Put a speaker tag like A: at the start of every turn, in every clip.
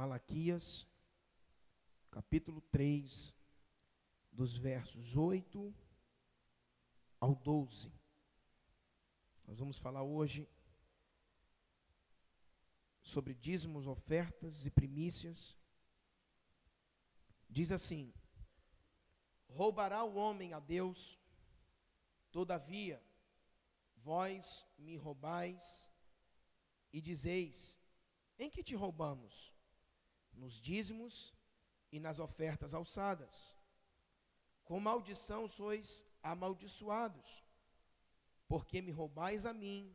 A: Malaquias, capítulo 3, dos versos 8 ao 12. Nós vamos falar hoje sobre dízimos, ofertas e primícias. Diz assim: roubará o homem a Deus, todavia vós me roubais e dizeis: em que te roubamos? Nos dízimos e nas ofertas alçadas. Com maldição sois amaldiçoados, porque me roubais a mim,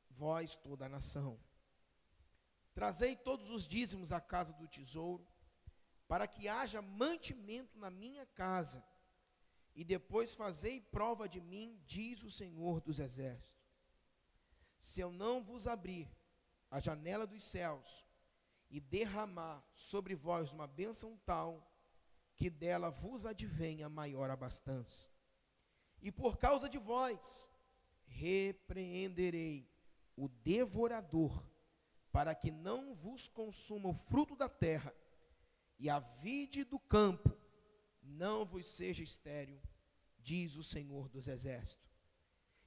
A: vós toda a nação. Trazei todos os dízimos à casa do tesouro, para que haja mantimento na minha casa, e depois fazei prova de mim, diz o Senhor dos Exércitos. Se eu não vos abrir a janela dos céus, e derramar sobre vós uma bênção tal, que dela vos advenha maior abastança. E por causa de vós, repreenderei o devorador, para que não vos consuma o fruto da terra, e a vide do campo não vos seja estéril, diz o Senhor dos Exércitos.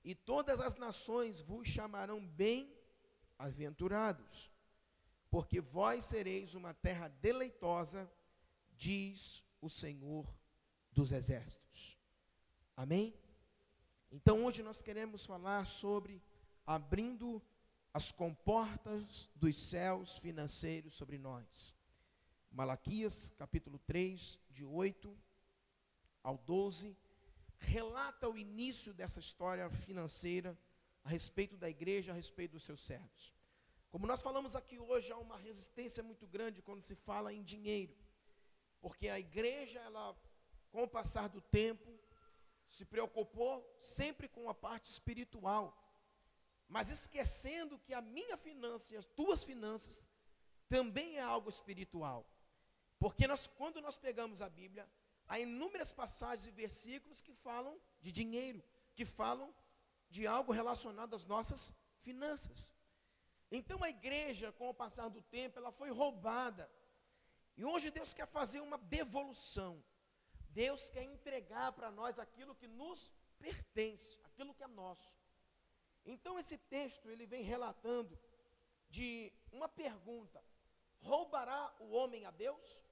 A: E todas as nações vos chamarão bem-aventurados, porque vós sereis uma terra deleitosa, diz o Senhor dos Exércitos. Amém? Então hoje nós queremos falar sobre abrindo as comportas dos céus financeiros sobre nós. Malaquias capítulo 3, de 8 ao 12, relata o início dessa história financeira a respeito da igreja, a respeito dos seus servos. Como nós falamos aqui hoje, há uma resistência muito grande quando se fala em dinheiro, porque a igreja, ela, com o passar do tempo, se preocupou sempre com a parte espiritual, mas esquecendo que a minha finança e as tuas finanças também é algo espiritual, porque quando nós pegamos a Bíblia, há inúmeras passagens e versículos que falam de dinheiro, que falam de algo relacionado às nossas finanças. Então a igreja, com o passar do tempo, ela foi roubada. E hoje Deus quer fazer uma devolução. Deus quer entregar para nós aquilo que nos pertence, aquilo que é nosso. Então esse texto, ele vem relatando de uma pergunta: roubará o homem a Deus?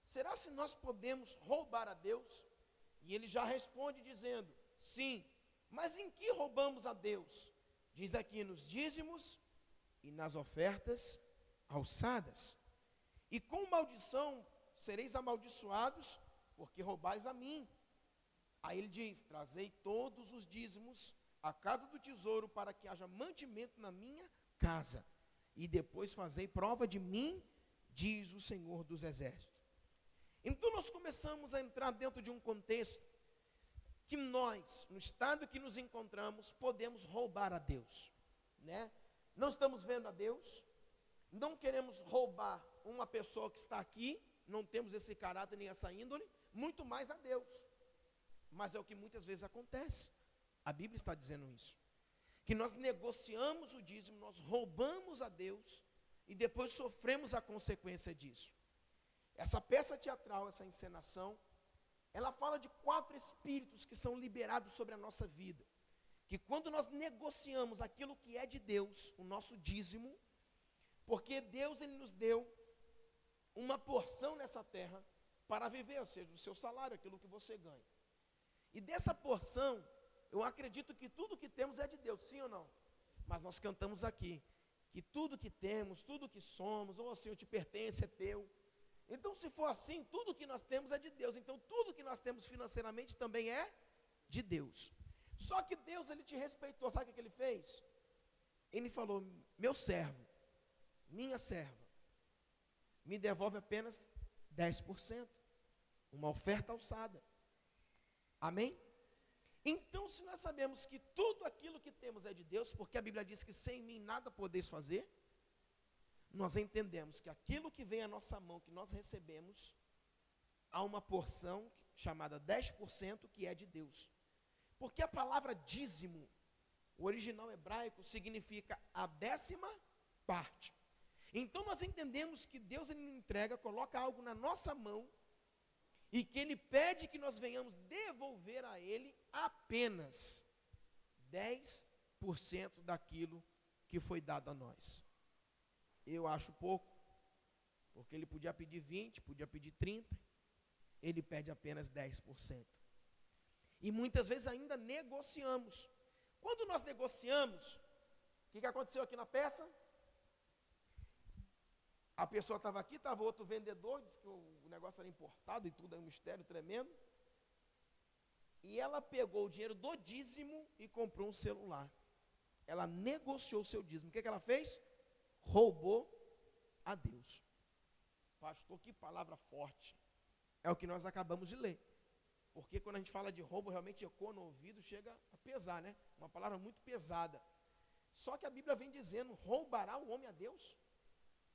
A: Será se nós podemos roubar a Deus? E ele já responde dizendo: sim. Mas em que roubamos a Deus? Diz aqui: nos dízimos e nas ofertas alçadas. E com maldição sereis amaldiçoados, porque roubais a mim. Aí ele diz: trazei todos os dízimos à casa do tesouro, para que haja mantimento na minha casa, e depois fazei prova de mim, diz o Senhor dos Exércitos. Então nós começamos a entrar dentro de um contexto que nós, no estado que nos encontramos, podemos roubar a Deus, né? Não estamos vendo a Deus, não queremos roubar uma pessoa que está aqui, não temos esse caráter nem essa índole, muito mais a Deus. Mas é o que muitas vezes acontece. A Bíblia está dizendo isso, que nós negociamos o dízimo, nós roubamos a Deus e depois sofremos a consequência disso. Essa peça teatral, essa encenação, ela fala de 4 espíritos que são liberados sobre a nossa vida, que quando nós negociamos aquilo que é de Deus, o nosso dízimo, porque Deus, ele nos deu uma porção nessa terra para viver, ou seja, do seu salário, aquilo que você ganha. E dessa porção, eu acredito que tudo que temos é de Deus, sim ou não? Mas nós cantamos aqui, que tudo que temos, tudo que somos, ou Senhor, te pertence, é teu. Então, se for assim, tudo que nós temos é de Deus. Então, tudo que nós temos financeiramente também é de Deus. Só que Deus, ele te respeitou. Sabe o que ele fez? Ele falou: meu servo, minha serva, me devolve apenas 10%, uma oferta alçada. Amém? Então, se nós sabemos que tudo aquilo que temos é de Deus, porque a Bíblia diz que sem mim nada podeis fazer, nós entendemos que aquilo que vem à nossa mão, que nós recebemos, há uma porção chamada 10% que é de Deus. Porque a palavra dízimo, o original hebraico, significa a 10ª parte. Então nós entendemos que Deus ele nos entrega, coloca algo na nossa mão, e que Ele pede que nós venhamos devolver a Ele apenas 10% daquilo que foi dado a nós. Eu acho pouco, porque Ele podia pedir 20%, podia pedir 30%, Ele pede apenas 10%. E muitas vezes ainda negociamos. Quando nós negociamos, o que aconteceu aqui na peça? A pessoa estava aqui, estava outro vendedor, disse que o negócio era importado e tudo, é um mistério tremendo. E ela pegou o dinheiro do dízimo e comprou um celular. Ela negociou o seu dízimo. O que ela fez? Roubou a Deus. Pastor, que palavra forte. É o que nós acabamos de ler. Porque quando a gente fala de roubo, realmente ecoa no ouvido, chega a pesar, né? Uma palavra muito pesada. Só que a Bíblia vem dizendo, roubará o homem a Deus?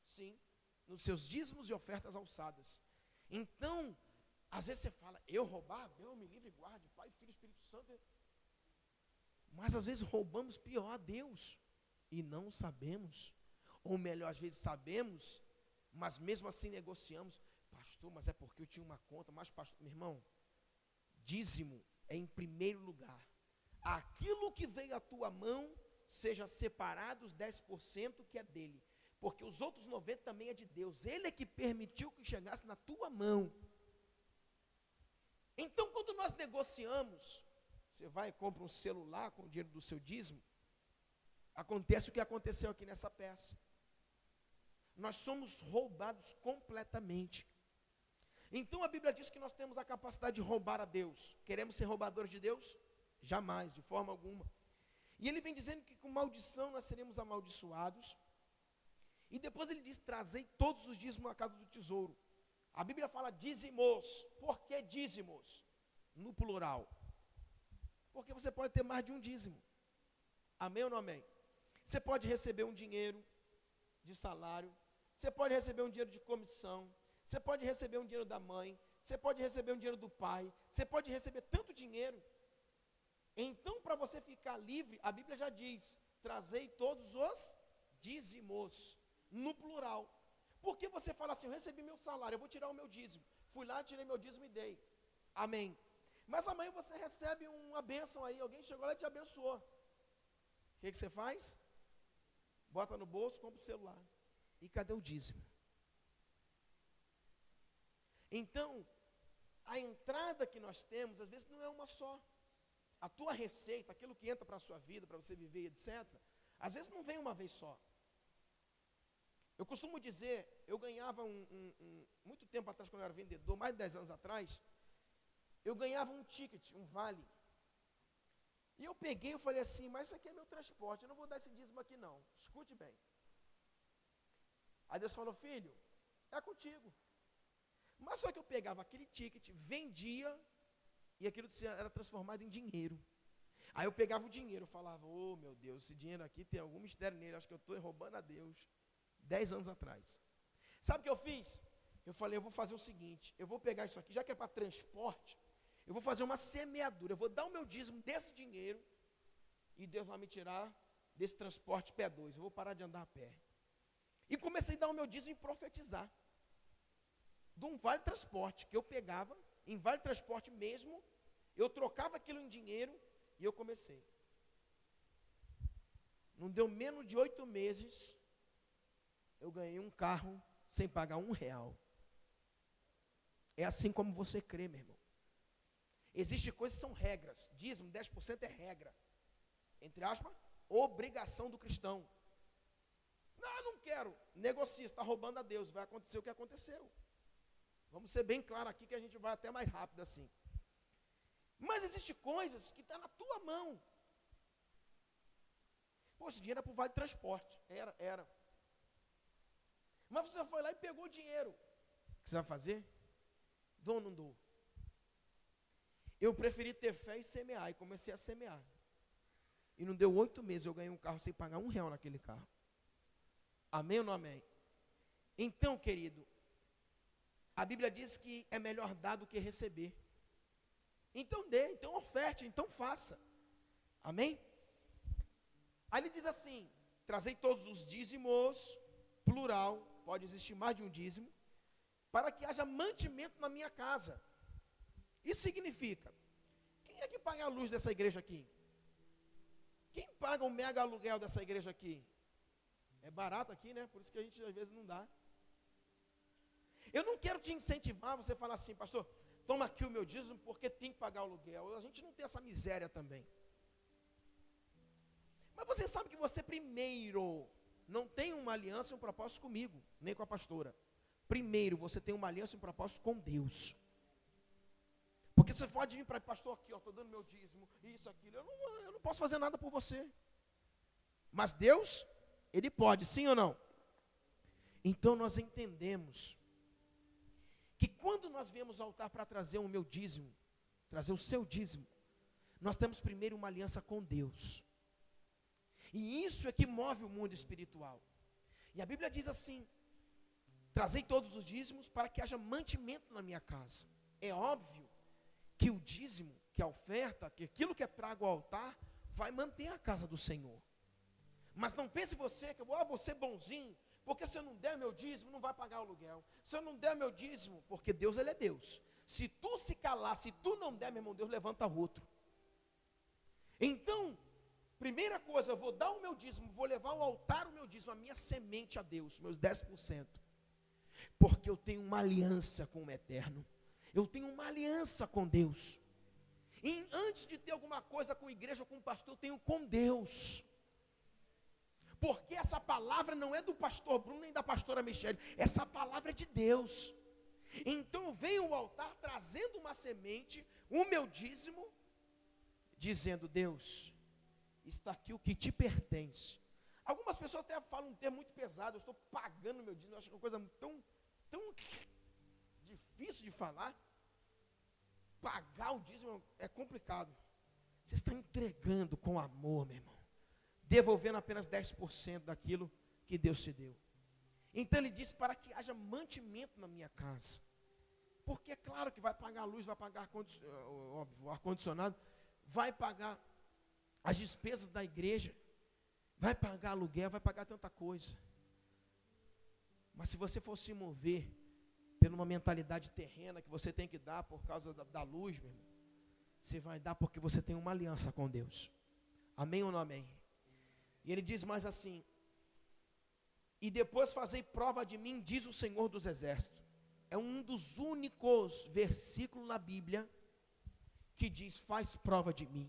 A: Sim, nos seus dízimos e ofertas alçadas. Então, às vezes você fala, eu roubar? Deus me livre e guarde, Pai, Filho e Espírito Santo. Mas às vezes roubamos pior a Deus e não sabemos. Ou melhor, às vezes sabemos, mas mesmo assim negociamos. Pastor, mas é porque eu tinha uma conta. Mas pastor, meu irmão, dízimo é em primeiro lugar. Aquilo que veio à tua mão, seja separado os 10% que é dele. Porque os outros 90% também é de Deus. Ele é que permitiu que chegasse na tua mão. Então, quando nós negociamos, você vai e compra um celular com o dinheiro do seu dízimo, acontece o que aconteceu aqui nessa peça. Nós somos roubados completamente. Então, a Bíblia diz que nós temos a capacidade de roubar a Deus. Queremos ser roubadores de Deus? Jamais, de forma alguma. E ele vem dizendo que com maldição nós seremos amaldiçoados. E depois ele diz, trazei todos os dízimos à casa do tesouro. A Bíblia fala dízimos. Por que dízimos? No plural. Porque você pode ter mais de um dízimo. Amém ou não amém? Você pode receber um dinheiro de salário. Você pode receber um dinheiro de comissão. Você pode receber um dinheiro da mãe. Você pode receber um dinheiro do pai. Você pode receber tanto dinheiro. Então, para você ficar livre, a Bíblia já diz, trazei todos os dízimos. No plural. Porque você fala assim, eu recebi meu salário, eu vou tirar o meu dízimo. Fui lá, tirei meu dízimo e dei. Amém. Mas amanhã você recebe uma bênção aí, alguém chegou lá e te abençoou. O que você faz? Bota no bolso, compra o celular. E cadê o dízimo? Então, a entrada que nós temos, às vezes não é uma só. A tua receita, aquilo que entra para a sua vida, para você viver, etc., às vezes não vem uma vez só. Eu costumo dizer, eu ganhava muito tempo atrás, quando eu era vendedor, mais de 10 anos atrás, eu ganhava um ticket, um vale. E eu peguei e falei assim, mas isso aqui é meu transporte, eu não vou dar esse dízimo aqui não. Escute bem. Aí Deus falou, filho, é contigo. Mas só que eu pegava aquele ticket, vendia, e aquilo era transformado em dinheiro. Aí eu pegava o dinheiro, eu falava, oh meu Deus, esse dinheiro aqui tem algum mistério nele, acho que eu estou roubando a Deus. 10 anos atrás. Sabe o que eu fiz? Eu falei, eu vou fazer o seguinte, eu vou pegar isso aqui, já que é para transporte, eu vou fazer uma semeadura, eu vou dar o meu dízimo desse dinheiro, e Deus vai me tirar desse transporte pé 2, eu vou parar de andar a pé. E comecei a dar o meu dízimo e profetizar. De um vale transporte, que eu pegava, em vale transporte mesmo, eu trocava aquilo em dinheiro, e eu comecei. Não deu menos de 8 meses, eu ganhei um carro sem pagar R$1. É assim como você crê, meu irmão. Existem coisas que são regras. Dízimo, 10% é regra. Entre aspas, obrigação do cristão. Não quero. Negocia, está roubando a Deus. Vai acontecer o que aconteceu. Vamos ser bem claros aqui que a gente vai até mais rápido assim. Mas existem coisas que estão na tua mão. Pô, esse dinheiro é para o vale de transporte. Era. Mas você foi lá e pegou o dinheiro. O que você vai fazer? Dou ou não dou? Eu preferi ter fé e semear. E comecei a semear. E não deu 8 meses, eu ganhei um carro sem pagar R$1 naquele carro. Amém ou não amém? Então, querido, a Bíblia diz que é melhor dar do que receber. Então dê, então oferte, então faça. Amém? Aí ele diz assim, trazei todos os dízimos, plural, pode existir mais de um dízimo, para que haja mantimento na minha casa. Isso significa, quem é que paga a luz dessa igreja aqui? Quem paga o mega aluguel dessa igreja aqui? É barato aqui, né? Por isso que a gente às vezes não dá. Eu não quero te incentivar, você falar assim, pastor, toma aqui o meu dízimo porque tem que pagar o aluguel. A gente não tem essa miséria também. Mas você sabe que você primeiro não tem uma aliança e um propósito comigo, nem com a pastora. Primeiro você tem uma aliança e um propósito com Deus. Porque você pode vir para pastor aqui, estou dando meu dízimo, isso, aquilo. Eu não posso fazer nada por você. Mas Deus, Ele pode, sim ou não? Então nós entendemos que quando nós viemos ao altar para trazer o meu dízimo, trazer o seu dízimo, nós temos primeiro uma aliança com Deus. E isso é que move o mundo espiritual. E a Bíblia diz assim: trazei todos os dízimos para que haja mantimento na minha casa. É óbvio que o dízimo, que a oferta, que aquilo que é trago ao altar, vai manter a casa do Senhor. Mas não pense você que eu vou ser bonzinho, porque se eu não der meu dízimo, não vai pagar o aluguel. Se eu não der meu dízimo, porque Deus, Ele é Deus. Se tu se calar, se tu não der, meu irmão, Deus levanta outro. Então, primeira coisa, eu vou dar o meu dízimo, vou levar ao altar o meu dízimo, a minha semente a Deus, meus 10%. Porque eu tenho uma aliança com o Eterno. Eu tenho uma aliança com Deus. E antes de ter alguma coisa com a igreja ou com o pastor, eu tenho com Deus. Porque essa palavra não é do pastor Bruno nem da pastora Michele. Essa palavra é de Deus. Então eu venho ao altar trazendo uma semente, o meu dízimo, dizendo: Deus, está aqui o que te pertence. Algumas pessoas até falam um termo muito pesado: eu estou pagando meu dízimo. Eu acho que é uma coisa tão difícil de falar. Pagar o dízimo é complicado. Você está entregando com amor, meu irmão, devolvendo apenas 10% daquilo que Deus te deu. Então ele diz: para que haja mantimento na minha casa. Porque é claro que vai pagar a luz, vai pagar o ar-condicionado, vai pagar as despesas da igreja, vai pagar aluguel, vai pagar tanta coisa. Mas se você for se mover por uma mentalidade terrena que você tem que dar por causa da luz, meu irmão, você vai dar porque você tem uma aliança com Deus. Amém ou não amém? E ele diz mais assim: e depois fazei prova de mim, diz o Senhor dos Exércitos. É um dos únicos versículos na Bíblia que diz: faz prova de mim.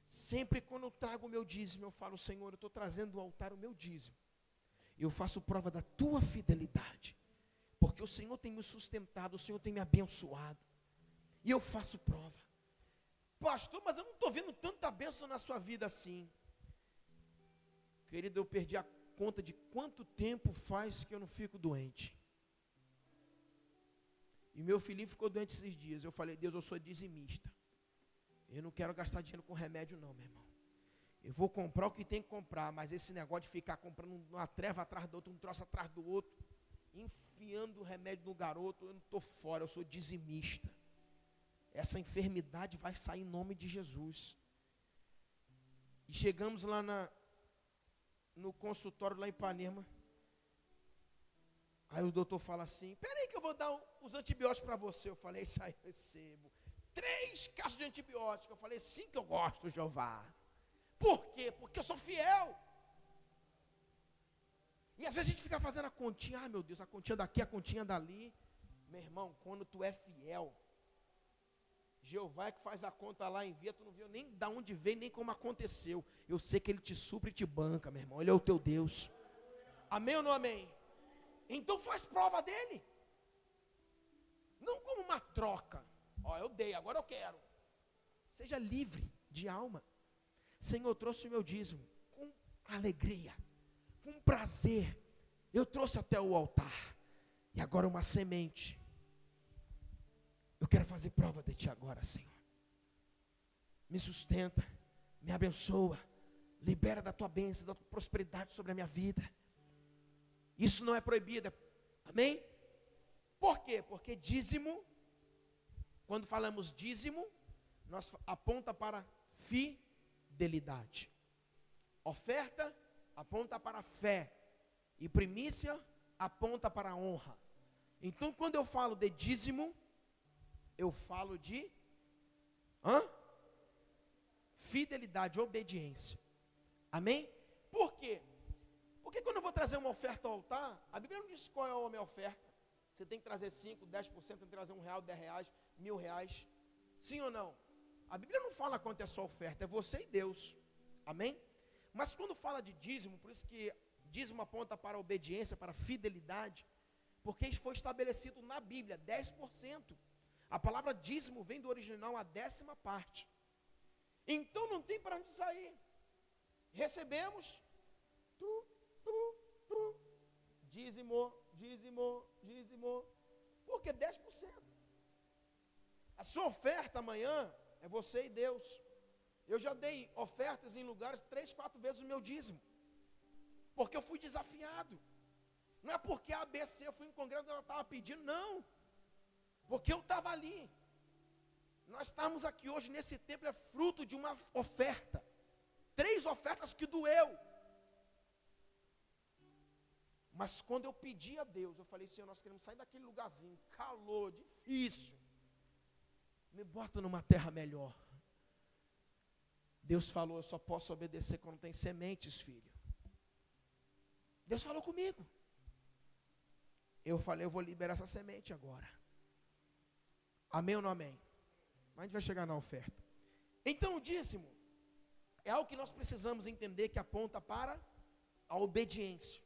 A: Sempre quando eu trago o meu dízimo, eu falo: Senhor, eu estou trazendo do altar o meu dízimo. Eu faço prova da tua fidelidade, porque o Senhor tem me sustentado, o Senhor tem me abençoado. E eu faço prova. Pastor, mas eu não estou vendo tanta bênção na sua vida assim. Querido, eu perdi a conta de quanto tempo faz que eu não fico doente. E meu filhinho ficou doente esses dias. Eu falei: Deus, eu sou dizimista. Eu não quero gastar dinheiro com remédio não, meu irmão. Eu vou comprar o que tem que comprar, mas esse negócio de ficar comprando uma treva atrás do outro, um troço atrás do outro, enfiando o remédio no garoto, eu não estou fora, eu sou dizimista. Essa enfermidade vai sair em nome de Jesus. E chegamos lá no consultório lá em Ipanema. Aí o doutor fala assim: peraí que eu vou dar os antibióticos para você. Eu falei: isso aí eu recebo. 3 caixas de antibióticos. Eu falei: sim que eu gosto, Jeová. Por quê? Porque eu sou fiel. E às vezes a gente fica fazendo a continha. Ah, meu Deus, a continha daqui, a continha dali. Meu irmão, quando tu é fiel, Jeová é que faz a conta lá, envia, tu não viu nem de onde veio, nem como aconteceu. Eu sei que Ele te supre e te banca, meu irmão. Ele é o teu Deus. Amém ou não amém? Então faz prova dele. Não como uma troca. Ó, eu dei, agora eu quero. Seja livre de alma. Senhor, eu trouxe o meu dízimo com alegria, com prazer. Eu trouxe até o altar. E agora uma semente. Eu quero fazer prova de Ti agora, Senhor. Me sustenta, me abençoa, libera da Tua bênção, da Tua prosperidade sobre a minha vida. Isso não é proibido, amém? Por quê? Porque dízimo, quando falamos dízimo, nós aponta para fidelidade. Oferta aponta para fé. E primícia aponta para a honra. Então, quando eu falo de dízimo, eu falo de fidelidade, obediência. Amém? Por quê? Porque quando eu vou trazer uma oferta ao altar, a Bíblia não diz qual é a minha oferta. Você tem que trazer 5, 10%, tem que trazer R$1, R$10, R$1.000. Sim ou não? A Bíblia não fala quanto é a sua oferta, é você e Deus. Amém? Mas quando fala de dízimo, por isso que dízimo aponta para a obediência, para a fidelidade, porque isso foi estabelecido na Bíblia, 10%. A palavra dízimo vem do original, a 10ª parte. Então não tem para onde sair. Recebemos, dízimo, porque 10%. A sua oferta amanhã é você e Deus. Eu já dei ofertas em lugares 3, 4 vezes o meu dízimo, porque eu fui desafiado. Não é porque a ABC, eu fui em congresso e ela estava pedindo, não, porque eu estava ali. Nós estamos aqui hoje nesse templo, é fruto de uma oferta, 3 ofertas que doeu. Mas quando eu pedi a Deus, eu falei, Senhor, nós queremos sair daquele lugarzinho, calor, difícil, me bota numa terra melhor. Deus falou, eu só posso obedecer quando tem sementes, filho. Deus falou comigo. Eu falei, eu vou liberar essa semente agora. Amém ou não amém? Mas a gente vai chegar na oferta. Então o dízimo é algo que nós precisamos entender, que aponta para a obediência.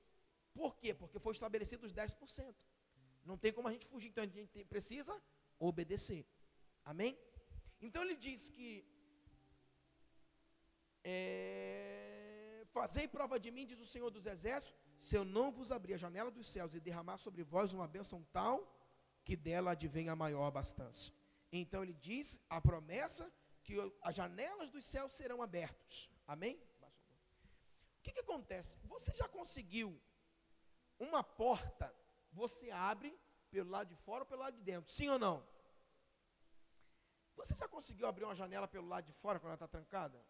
A: Por quê? Porque foi estabelecido os 10%. Não tem como a gente fugir, então a gente precisa obedecer. Amém? Então ele diz que fazei prova de mim, diz o Senhor dos Exércitos, se eu não vos abrir a janela dos céus e derramar sobre vós uma bênção tal, que dela advém a maior abastança. Então ele diz, a promessa, que as janelas dos céus serão abertas. Amém? O que acontece? Você já conseguiu uma porta, você abre pelo lado de fora ou pelo lado de dentro, sim ou não? Você já conseguiu abrir uma janela pelo lado de fora quando ela está trancada?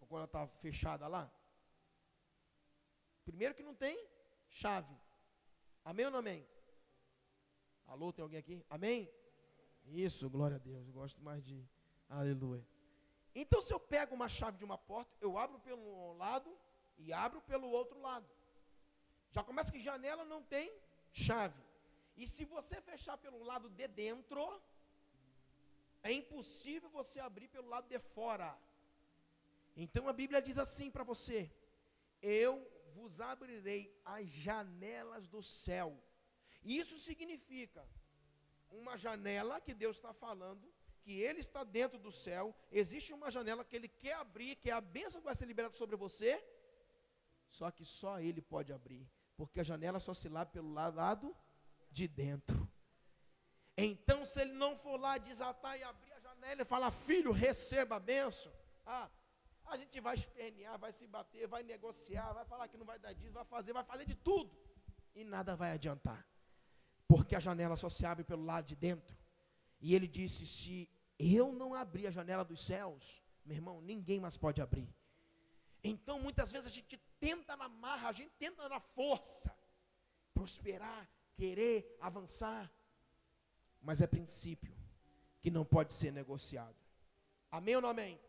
A: Ou quando ela está fechada lá? Primeiro que não tem chave. Amém ou não amém? Alô, tem alguém aqui? Amém? Isso, glória a Deus, eu gosto mais de aleluia. Então se eu pego uma chave de uma porta, eu abro pelo lado e abro pelo outro lado. Já começa que janela não tem chave. E se você fechar pelo lado de dentro, é impossível você abrir pelo lado de fora. Então a Bíblia diz assim para você: eu vos abrirei as janelas do céu. Isso significa uma janela que Deus está falando, que Ele está dentro do céu. Existe uma janela que Ele quer abrir, que é a bênção que vai ser liberada sobre você. Só que só Ele pode abrir, porque a janela só se abre pelo lado de dentro. Então se Ele não for lá desatar e abrir a janela e falar: filho, receba a bênção, a gente vai espernear, vai se bater, vai negociar, vai falar que não vai dar disso, vai fazer de tudo, e nada vai adiantar, porque a janela só se abre pelo lado de dentro. E Ele disse: se eu não abrir a janela dos céus, meu irmão, ninguém mais pode abrir. Então muitas vezes a gente tenta na marra, a gente tenta na força prosperar, querer avançar, mas é princípio que não pode ser negociado. Amém ou não amém?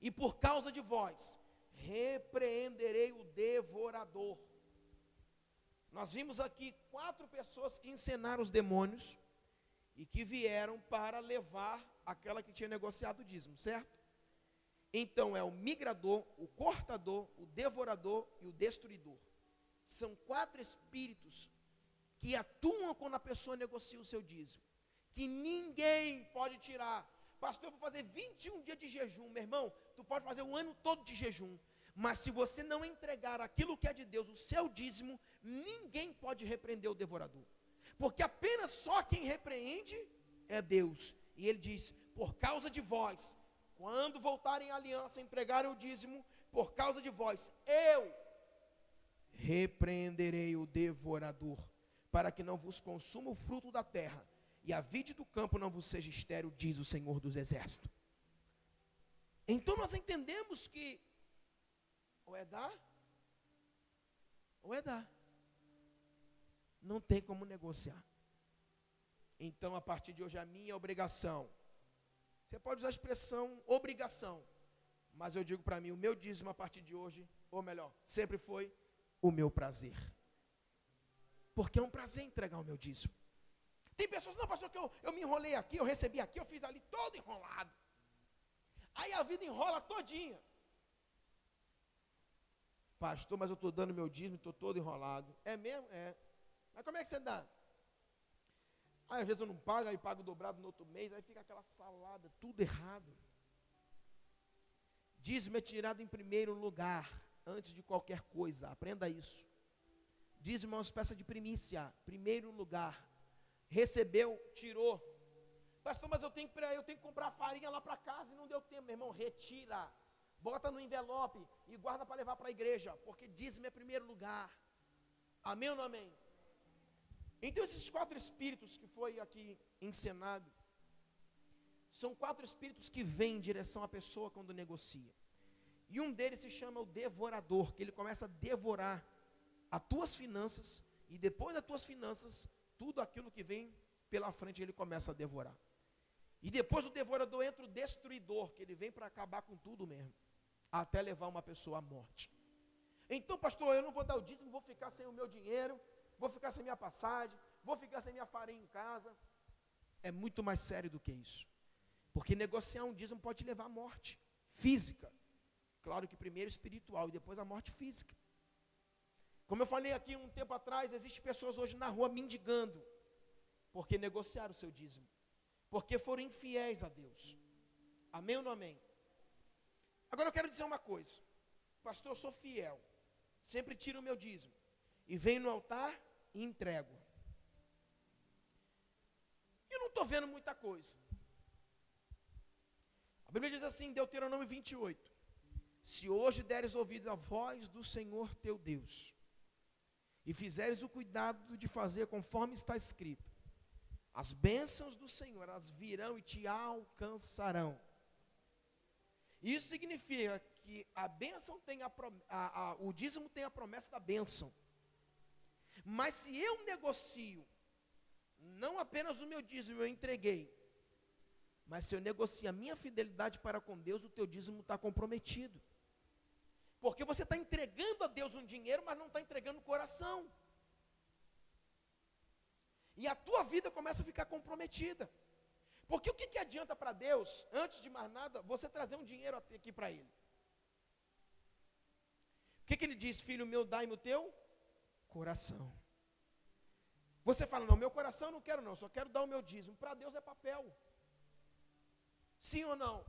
A: E por causa de vós repreenderei o devorador. Nós vimos aqui 4 pessoas que encenaram os demônios e que vieram para levar aquela que tinha negociado o dízimo, certo? Então é o migrador, o cortador, o devorador e o destruidor. São 4 espíritos que atuam quando a pessoa negocia o seu dízimo, que ninguém pode tirar. Pastor, eu vou fazer 21 dias de jejum. Meu irmão, tu pode fazer o ano todo de jejum, mas se você não entregar aquilo que é de Deus, o seu dízimo, ninguém pode repreender o devorador, porque apenas só quem repreende é Deus. E Ele diz: por causa de vós, quando voltarem à aliança, entregarem o dízimo, por causa de vós, eu repreenderei o devorador, para que não vos consuma o fruto da terra, e a vide do campo não vos seja estéril, diz o Senhor dos Exércitos. Então nós entendemos que ou é dar, ou é dar. não tem como negociar. Então, a partir de hoje, a minha obrigação, você pode usar a expressão obrigação, mas eu digo para mim, o meu dízimo a partir de hoje, ou melhor, sempre foi o meu prazer. Porque é um prazer entregar o meu dízimo. Tem pessoas, não, pastor, que eu me enrolei aqui, eu recebi aqui, eu fiz ali todo enrolado. Aí a vida enrola todinha. Pastor, mas eu estou dando meu dízimo, estou todo enrolado. É mesmo? É. Mas como é que você dá? Aí às vezes eu não pago, aí pago dobrado no outro mês, aí fica aquela salada, tudo errado. Dízimo é tirado em primeiro lugar, antes de qualquer coisa, aprenda isso. Dízimo é uma espécie de primícia, primeiro lugar. Recebeu, tirou. Pastor, mas eu tenho que comprar farinha lá para casa e não deu tempo, meu irmão, retira. Bota no envelope e guarda para levar para a igreja, porque dízimo é primeiro lugar. Amém ou não amém? Então esses 4 espíritos que foi aqui encenado, são 4 espíritos que vêm em direção à pessoa quando negocia. E um deles se chama o devorador, que ele começa a devorar as tuas finanças, e depois das tuas finanças, tudo aquilo que vem pela frente ele começa a devorar. E depois do devorador entra o destruidor, que ele vem para acabar com tudo mesmo, até levar uma pessoa à morte. Então, pastor, eu não vou dar o dízimo, vou ficar sem o meu dinheiro, vou ficar sem minha passagem, vou ficar sem minha farinha em casa. É muito mais sério do que isso. Porque negociar um dízimo pode te levar à morte física. Claro que primeiro espiritual e depois a morte física. Como eu falei aqui um tempo atrás, existem pessoas hoje na rua mendigando, porque negociaram o seu dízimo, porque foram infiéis a Deus. Amém ou não amém? Agora eu quero dizer uma coisa. Pastor, eu sou fiel, sempre tiro o meu dízimo, e venho no altar e entrego. Eu não estou vendo muita coisa. A Bíblia diz assim, Deuteronômio 28, se hoje deres ouvido a voz do Senhor teu Deus, e fizeres o cuidado de fazer conforme está escrito, as bênçãos do Senhor, elas virão e te alcançarão. Isso significa que a bênção tem o dízimo tem a promessa da bênção. Mas se eu negocio, não apenas o meu dízimo eu entreguei, mas se eu negocio a minha fidelidade para com Deus, o teu dízimo está comprometido. Porque você está entregando a Deus um dinheiro, mas não está entregando o coração. E a tua vida começa a ficar comprometida. Porque o que adianta para Deus, antes de mais nada, você trazer um dinheiro aqui para Ele? O que Ele diz? Filho meu, dai-me o teu coração. Você fala, não, meu coração eu não quero não, só quero dar o meu dízimo. Para Deus é papel. Sim ou não?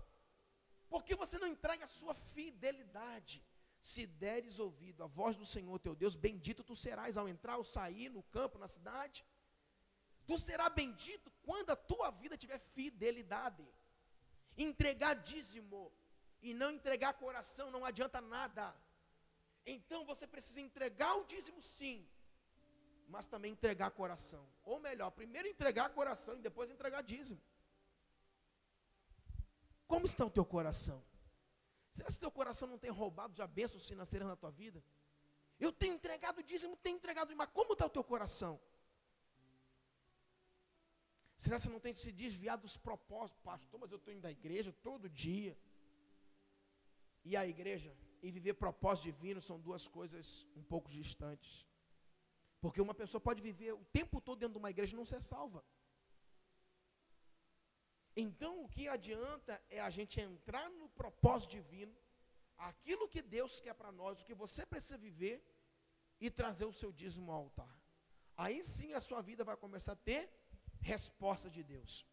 A: Porque você não entrega a sua fidelidade. Se deres ouvido a voz do Senhor teu Deus, bendito tu serás ao entrar, ao sair, no campo, na cidade. Tu serás bendito quando a tua vida tiver fidelidade. Entregar dízimo e não entregar coração não adianta nada. Então você precisa entregar o dízimo sim, mas também entregar coração. Ou melhor, primeiro entregar coração e depois entregar dízimo. Como está o teu coração? Será que teu coração não tem roubado de bênçãos financeiras na tua vida? Eu tenho entregado dízimo, tenho entregado, mas como está o teu coração? Será que você não tem se desviado dos propósitos? Pastor, mas eu estou indo à igreja todo dia. E a igreja e viver propósito divino são duas coisas um pouco distantes. Porque uma pessoa pode viver o tempo todo dentro de uma igreja e não ser salva. Então o que adianta é a gente entrar no propósito divino, aquilo que Deus quer para nós, o que você precisa viver, e trazer o seu dízimo ao altar. Aí sim a sua vida vai começar a ter resposta de Deus.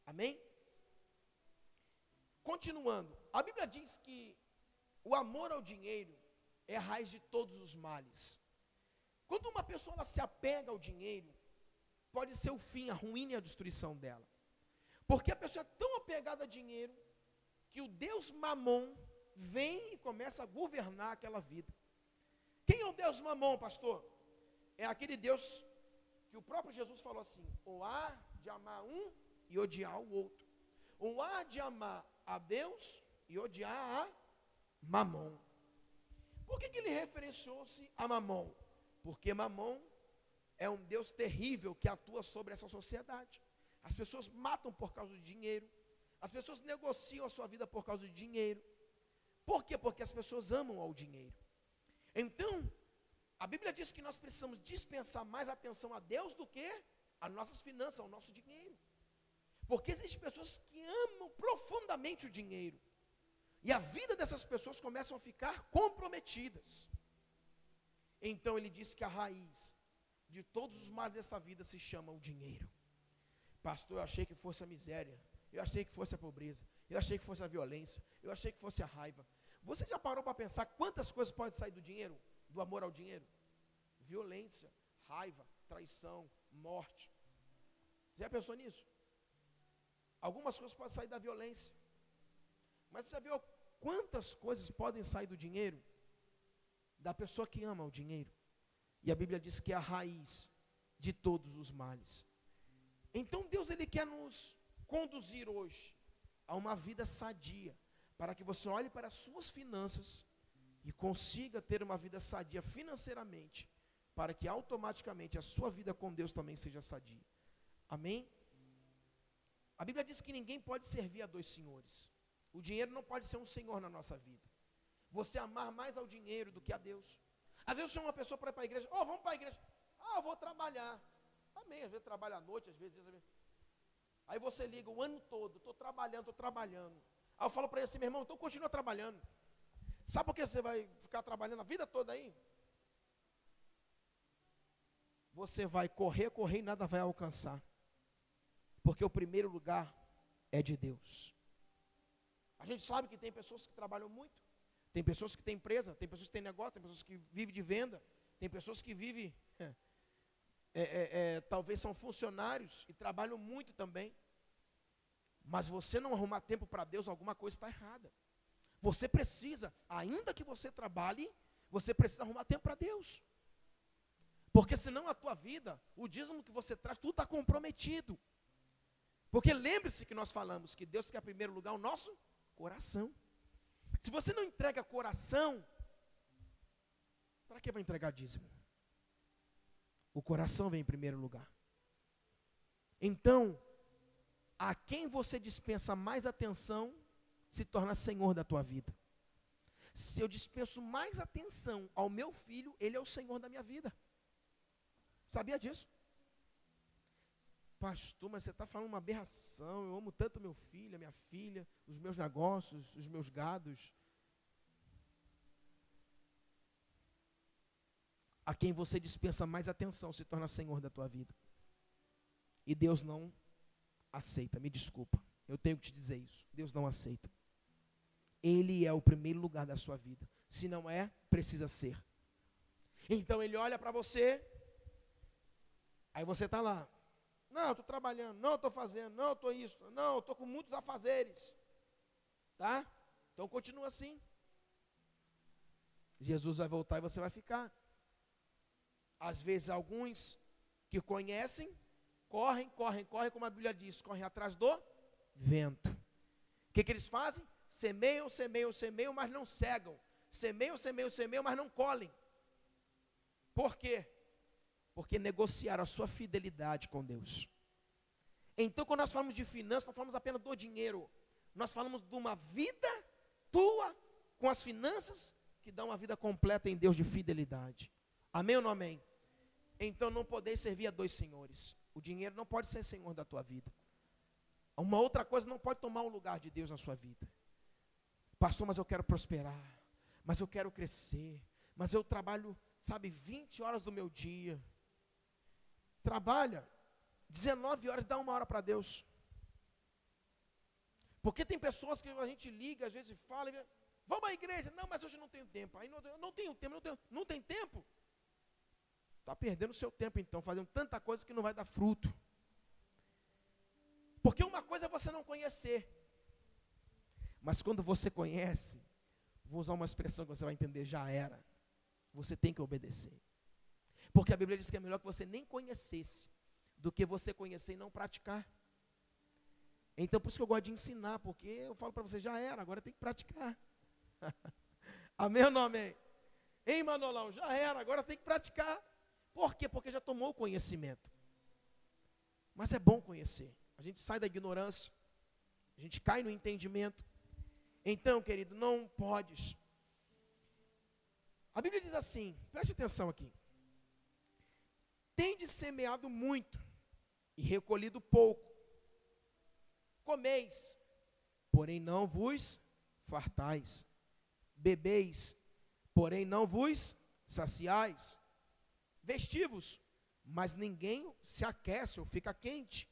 A: Amém? Continuando, a Bíblia diz que o amor ao dinheiro é a raiz de todos os males. Quando uma pessoa ela se apega ao dinheiro, pode ser o fim, a ruína e a destruição dela. Porque a pessoa é tão apegada a dinheiro, que o Deus Mamon vem e começa a governar aquela vida. Quem é o Deus Mamon, pastor? É aquele Deus que o próprio Jesus falou assim, ou há de amar um e odiar o outro. Ou há de amar a Deus e odiar a Mamon. Por que ele referenciou-se a Mamon? Porque Mamon é um Deus terrível que atua sobre essa sociedade. As pessoas matam por causa de dinheiro. As pessoas negociam a sua vida por causa de dinheiro. Por quê? Porque as pessoas amam ao dinheiro. Então, a Bíblia diz que nós precisamos dispensar mais atenção a Deus do que as nossas finanças, ao nosso dinheiro. Porque existem pessoas que amam profundamente o dinheiro. E a vida dessas pessoas começam a ficar comprometidas. Então ele diz que a raiz de todos os males desta vida se chama o dinheiro. Pastor, eu achei que fosse a miséria. Eu achei que fosse a pobreza. Eu achei que fosse a violência. Eu achei que fosse a raiva. Você já parou para pensar quantas coisas podem sair do dinheiro? Do amor ao dinheiro? Violência, raiva, traição, morte. Já pensou nisso? Algumas coisas podem sair da violência. Mas você já viu quantas coisas podem sair do dinheiro? Da pessoa que ama o dinheiro. E a Bíblia diz que é a raiz de todos os males. Então Deus, Ele quer nos conduzir hoje a uma vida sadia, para que você olhe para as suas finanças e consiga ter uma vida sadia financeiramente, para que automaticamente a sua vida com Deus também seja sadia. Amém? A Bíblia diz que ninguém pode servir a dois senhores. O dinheiro não pode ser um senhor na nossa vida. Você amar mais ao dinheiro do que a Deus. Às vezes chama uma pessoa para ir para a igreja. Vamos para a igreja. Eu vou trabalhar. Amém, às vezes trabalha à noite, às vezes. Aí você liga o ano todo, estou trabalhando. Aí eu falo para ele assim, meu irmão, então continua trabalhando. Sabe por que você vai ficar trabalhando a vida toda aí? Você vai correr e nada vai alcançar. Porque o primeiro lugar é de Deus. A gente sabe que tem pessoas que trabalham muito. Tem pessoas que têm empresa, tem pessoas que têm negócio, tem pessoas que vivem de venda. Tem pessoas que vivem, talvez são funcionários e trabalham muito também. Mas você não arrumar tempo para Deus, alguma coisa está errada. Você precisa, ainda que você trabalhe, você precisa arrumar tempo para Deus. Porque senão a tua vida, o dízimo que você traz, tudo está comprometido. Porque lembre-se que nós falamos que Deus quer em primeiro lugar o nosso coração. Se você não entrega coração, para que vai entregar dízimo? O coração vem em primeiro lugar. Então, a quem você dispensa mais atenção, se torna senhor da tua vida. Se eu dispenso mais atenção ao meu filho, ele é o senhor da minha vida. Sabia disso? Pastor, mas você está falando uma aberração. Eu amo tanto meu filho, a minha filha, os meus negócios, os meus gados. A quem você dispensa mais atenção se torna senhor da tua vida. E Deus não aceita, me desculpa. Eu tenho que te dizer isso. Deus não aceita. Ele é o primeiro lugar da sua vida. Se não é, precisa ser. Então ele olha para você, aí você está lá. Não, estou trabalhando, não estou fazendo, não estou isso, não, estou com muitos afazeres. Tá? Então continua assim. Jesus vai voltar e você vai ficar. Às vezes alguns que conhecem, correm, como a Bíblia diz, correm atrás do vento. O que eles fazem? Semeiam, mas não cegam. Semeiam, mas não colhem. Por quê? Porque negociaram a sua fidelidade com Deus. Então, quando nós falamos de finanças, nós falamos apenas do dinheiro. Nós falamos de uma vida tua com as finanças que dá uma vida completa em Deus de fidelidade. Amém ou não amém? Então, não podeis servir a dois senhores. O dinheiro não pode ser senhor da tua vida. Uma outra coisa não pode tomar o lugar de Deus na sua vida. Pastor, mas eu quero prosperar. Mas eu quero crescer. Mas eu trabalho, 20 horas do meu dia. Trabalha 19 horas, dá 1 hora para Deus. Porque tem pessoas que a gente liga, às vezes fala, vamos à igreja. Não, mas hoje não tenho tempo. Aí não tenho tempo, não tem tempo. Está perdendo o seu tempo então, fazendo tanta coisa que não vai dar fruto. Porque uma coisa é você não conhecer. Mas quando você conhece, vou usar uma expressão que você vai entender, já era. Você tem que obedecer. Porque a Bíblia diz que é melhor que você nem conhecesse, do que você conhecer e não praticar. Então por isso que eu gosto de ensinar, porque eu falo para você, já era, agora tem que praticar. Amém ou não amém? Hein, Manolão, já era, agora tem que praticar. Por quê? Porque já tomou conhecimento. Mas é bom conhecer. A gente sai da ignorância, a gente cai no entendimento. Então, querido, não podes. A Bíblia diz assim, preste atenção aqui. Tendes semeado muito e recolhido pouco. Comeis, porém não vos fartais. Bebeis, porém não vos saciais. Vestivos, mas ninguém se aquece ou fica quente.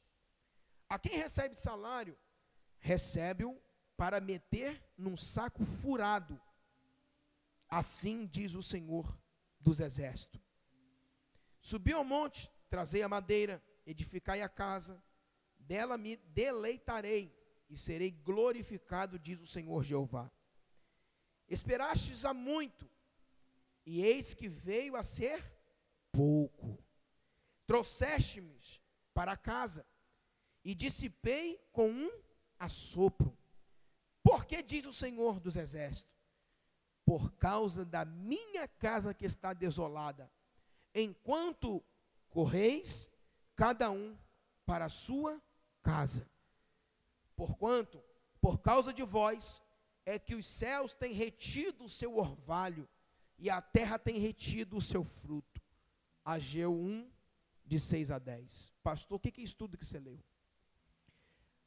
A: A quem recebe salário, recebe-o para meter num saco furado. Assim diz o Senhor dos Exércitos. Subi ao monte, trazei a madeira, edificai a casa, dela me deleitarei e serei glorificado, diz o Senhor Jeová. Esperastes há muito, e eis que veio a ser pouco. Trouxeste-me para casa, e dissipei com um assopro. Porque diz o Senhor dos Exércitos? Por causa da minha casa que está desolada, enquanto correis, cada um para a sua casa. Porquanto, por causa de vós, é que os céus têm retido o seu orvalho, e a terra tem retido o seu fruto. Ageu 1, de 6 a 10. Pastor, o que é isso tudo que você leu?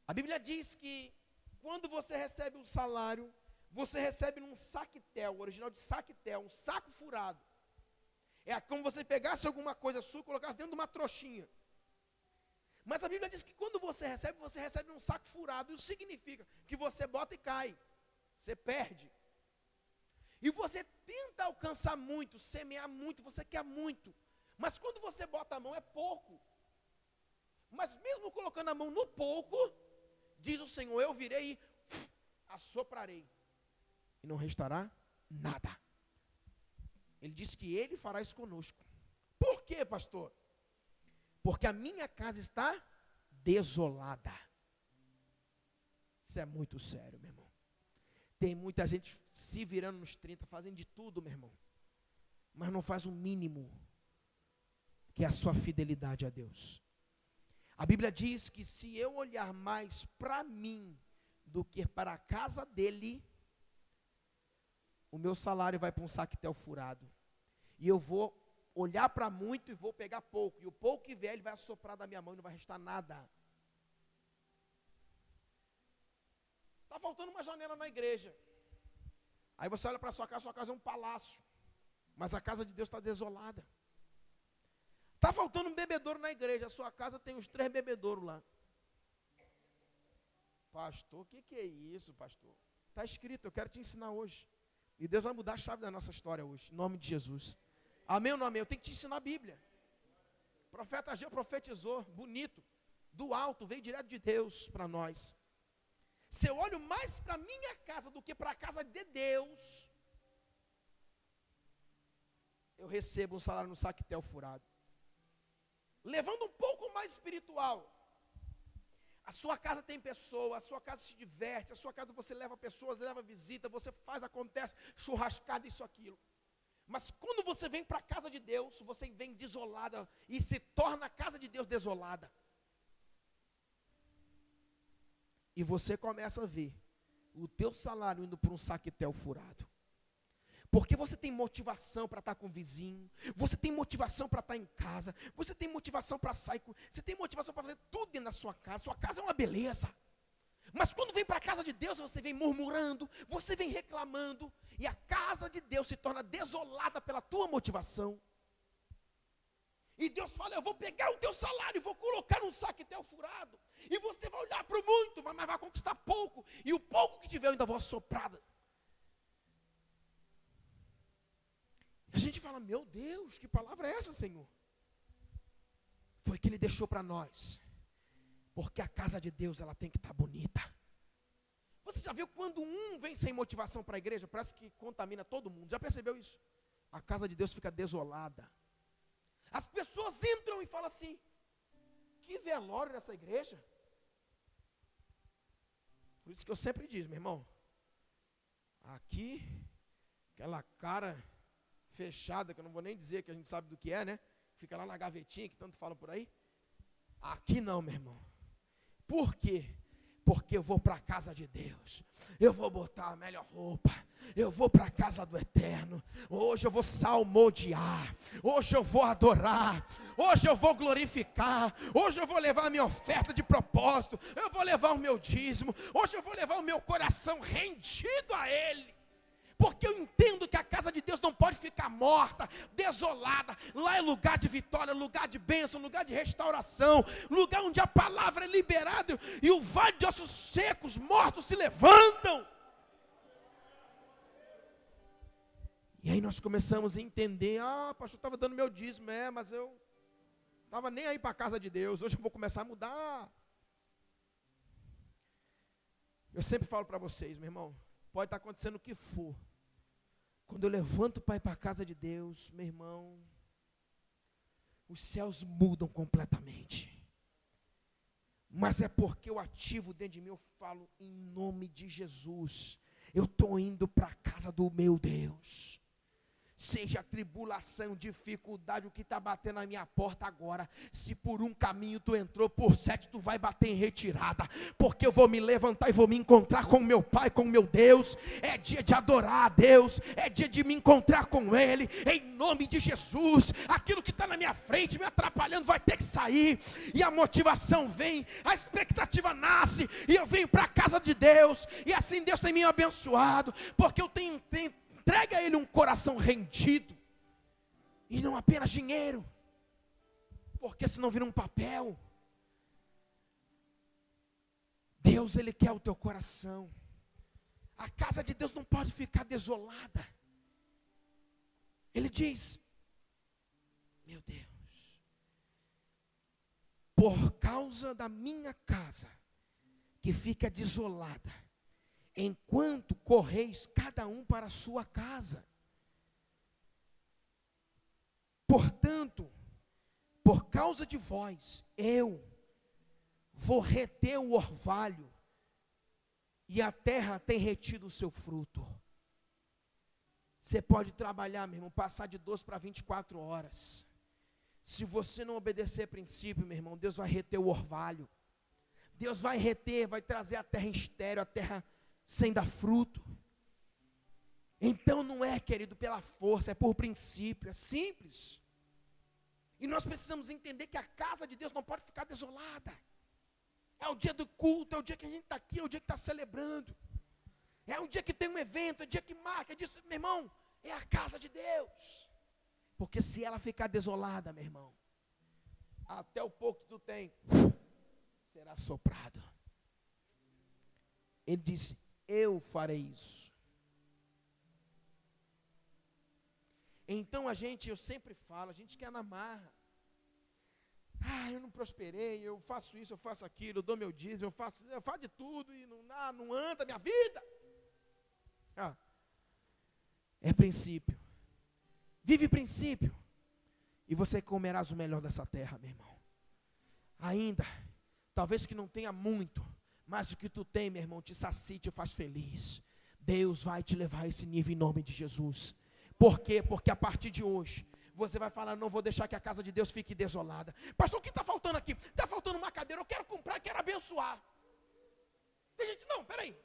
A: A Bíblia diz que quando você recebe um salário, você recebe num saquetel, o original de saquetel, um saco furado. É como você pegasse alguma coisa sua e colocasse dentro de uma trouxinha. Mas a Bíblia diz que quando você recebe num saco furado. Isso significa que você bota e cai. Você perde. E você tenta alcançar muito, semear muito, você quer muito. Mas quando você bota a mão é pouco. Mas mesmo colocando a mão no pouco, diz o Senhor, eu virei e assoprarei. E não restará nada. Ele disse que Ele fará isso conosco. Por quê, pastor? Porque a minha casa está desolada. Isso é muito sério, meu irmão. Tem muita gente se virando nos 30, fazendo de tudo, meu irmão. Mas não faz o mínimo, que é a sua fidelidade a Deus. A Bíblia diz que se eu olhar mais para mim do que para a casa dele, o meu salário vai para um saquetel furado. E eu vou olhar para muito e vou pegar pouco. E o pouco que vier, ele vai assoprar da minha mão e não vai restar nada. Está faltando uma janela na igreja. Aí você olha para a sua casa é um palácio. Mas a casa de Deus está desolada. Está faltando um bebedouro na igreja. A sua casa tem uns 3 bebedouros lá. Pastor, o que é isso, pastor? Está escrito, eu quero te ensinar hoje. E Deus vai mudar a chave da nossa história hoje, em nome de Jesus. Amém ou não amém? Eu tenho que te ensinar a Bíblia. O profeta Ageu profetizou, bonito, do alto, veio direto de Deus para nós. Se eu olho mais para a minha casa do que para a casa de Deus, eu recebo um salário no saquetel furado. Levando um pouco mais espiritual, a sua casa tem pessoa, a sua casa se diverte, a sua casa você leva pessoas, leva visita, você faz, acontece, churrascada, isso, aquilo. Mas quando você vem para a casa de Deus, você vem desolada e se torna a casa de Deus desolada. E você começa a ver o teu salário indo para um saquetel furado. Porque você tem motivação para estar com o vizinho, você tem motivação para estar em casa, você tem motivação para sair, você tem motivação para fazer tudo dentro da sua casa é uma beleza. Mas quando vem para a casa de Deus, você vem murmurando, você vem reclamando, e a casa de Deus se torna desolada pela tua motivação. E Deus fala, eu vou pegar o teu salário e vou colocar num saquetel furado, e você vai olhar para o muito, mas vai conquistar pouco, e o pouco que tiver eu ainda vou assoprar. A gente fala, meu Deus, que palavra é essa, Senhor? Foi que Ele deixou para nós. Porque a casa de Deus, ela tem que estar bonita. Você já viu quando um vem sem motivação para a igreja? Parece que contamina todo mundo. Já percebeu isso? A casa de Deus fica desolada. As pessoas entram e falam assim, que velório nessa igreja. Por isso que eu sempre digo, meu irmão, aqui, aquela cara fechada, que eu não vou nem dizer que a gente sabe do que é, né? fica lá na gavetinha, que tanto falam por aí. Aqui não, meu irmão. Por quê? Porque eu vou para a casa de Deus, eu vou botar a melhor roupa, eu vou para a casa do Eterno, hoje eu vou salmodiar, hoje eu vou adorar, hoje eu vou glorificar, hoje eu vou levar a minha oferta de propósito, eu vou levar o meu dízimo, hoje eu vou levar o meu coração rendido a Ele. Porque eu entendo que a casa de Deus não pode ficar morta, desolada. Lá é lugar de vitória, lugar de bênção, lugar de restauração, lugar onde a palavra é liberada e o vale de ossos secos, mortos se levantam. E aí nós começamos a entender, pastor, estava dando meu dízimo, mas eu estava nem aí para a casa de Deus, hoje eu vou começar a mudar. Eu sempre falo para vocês, meu irmão, pode estar acontecendo o que for. Quando eu levanto para ir para a casa de Deus, meu irmão, os céus mudam completamente. Mas é porque eu ativo dentro de mim, eu falo em nome de Jesus. Eu estou indo para a casa do meu Deus. Seja tribulação, dificuldade, o que está batendo na minha porta agora, se por um caminho tu entrou, por 7 tu vai bater em retirada, porque eu vou me levantar e vou me encontrar com meu Pai, com meu Deus. É dia de adorar a Deus, é dia de me encontrar com Ele, em nome de Jesus. Aquilo que está na minha frente, me atrapalhando, vai ter que sair, e a motivação vem, a expectativa nasce, e eu venho para a casa de Deus, e assim Deus tem me abençoado, porque eu tenho entrega a Ele um coração rendido, e não apenas dinheiro, porque senão vira um papel. Deus, Ele quer o teu coração. A casa de Deus não pode ficar desolada. Ele diz, meu Deus, por causa da minha casa, que fica desolada, enquanto correis cada um para a sua casa. Portanto, por causa de vós, eu vou reter o orvalho, e a terra tem retido o seu fruto. Você pode trabalhar, meu irmão, passar de 12 para 24 horas. Se você não obedecer princípio, meu irmão, Deus vai reter o orvalho. Deus vai reter, vai trazer a terra estéril, a terra sem dar fruto. Então não é, querido, pela força, é por princípio, é simples. E nós precisamos entender que a casa de Deus não pode ficar desolada. É o dia do culto, é o dia que a gente está aqui, é o dia que está celebrando. É um dia que tem um evento, é o dia que marca, é disso, meu irmão, é a casa de Deus. Porque se ela ficar desolada, meu irmão, até o pouco que tu tem, será soprado. Ele disse, eu farei isso. Então eu sempre falo, a gente quer na marra. Eu não prosperei, eu faço isso, eu faço aquilo, eu dou meu dízimo, eu faço de tudo e não anda a minha vida. É princípio. Vive princípio. E você comerás o melhor dessa terra, meu irmão. Ainda, talvez que não tenha muito, mas o que tu tem, meu irmão, te sacia, te faz feliz. Deus vai te levar a esse nível em nome de Jesus. Por quê? Porque a partir de hoje, você vai falar, não vou deixar que a casa de Deus fique desolada. Pastor, o que está faltando aqui? Está faltando uma cadeira, eu quero comprar, quero abençoar. Tem gente, não, peraí.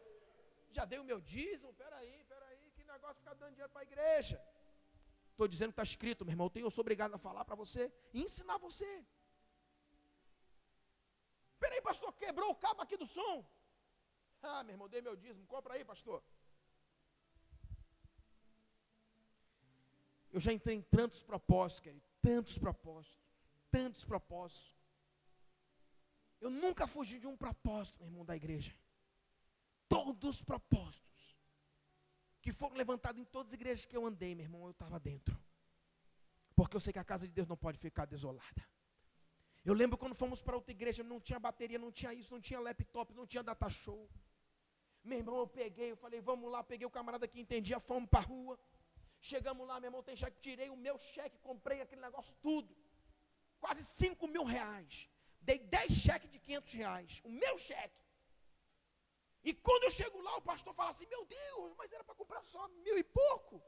A: Já dei o meu dízimo, peraí, que negócio ficar dando dinheiro para a igreja. Estou dizendo que está escrito, meu irmão, eu sou obrigado a falar para você e ensinar você. Peraí, pastor, quebrou o cabo aqui do som. Meu irmão, dei meu dízimo, compra aí, pastor. Eu já entrei em tantos propósitos, querido, tantos propósitos. Eu nunca fugi de um propósito, meu irmão, da igreja. Todos os propósitos que foram levantados em todas as igrejas que eu andei, meu irmão, eu estava dentro. Porque eu sei que a casa de Deus não pode ficar desolada. Eu lembro quando fomos para outra igreja, não tinha bateria, não tinha isso, não tinha laptop, não tinha data show. Meu irmão, eu falei, vamos lá, peguei o camarada que entendia, fomos para a rua. Chegamos lá, meu irmão, tem cheque, tirei o meu cheque, comprei aquele negócio tudo. Quase 5 mil reais. Dei 10 cheques de 500 reais, o meu cheque. E quando eu chego lá, o pastor fala assim, meu Deus, mas era para comprar só 1.000 e pouco.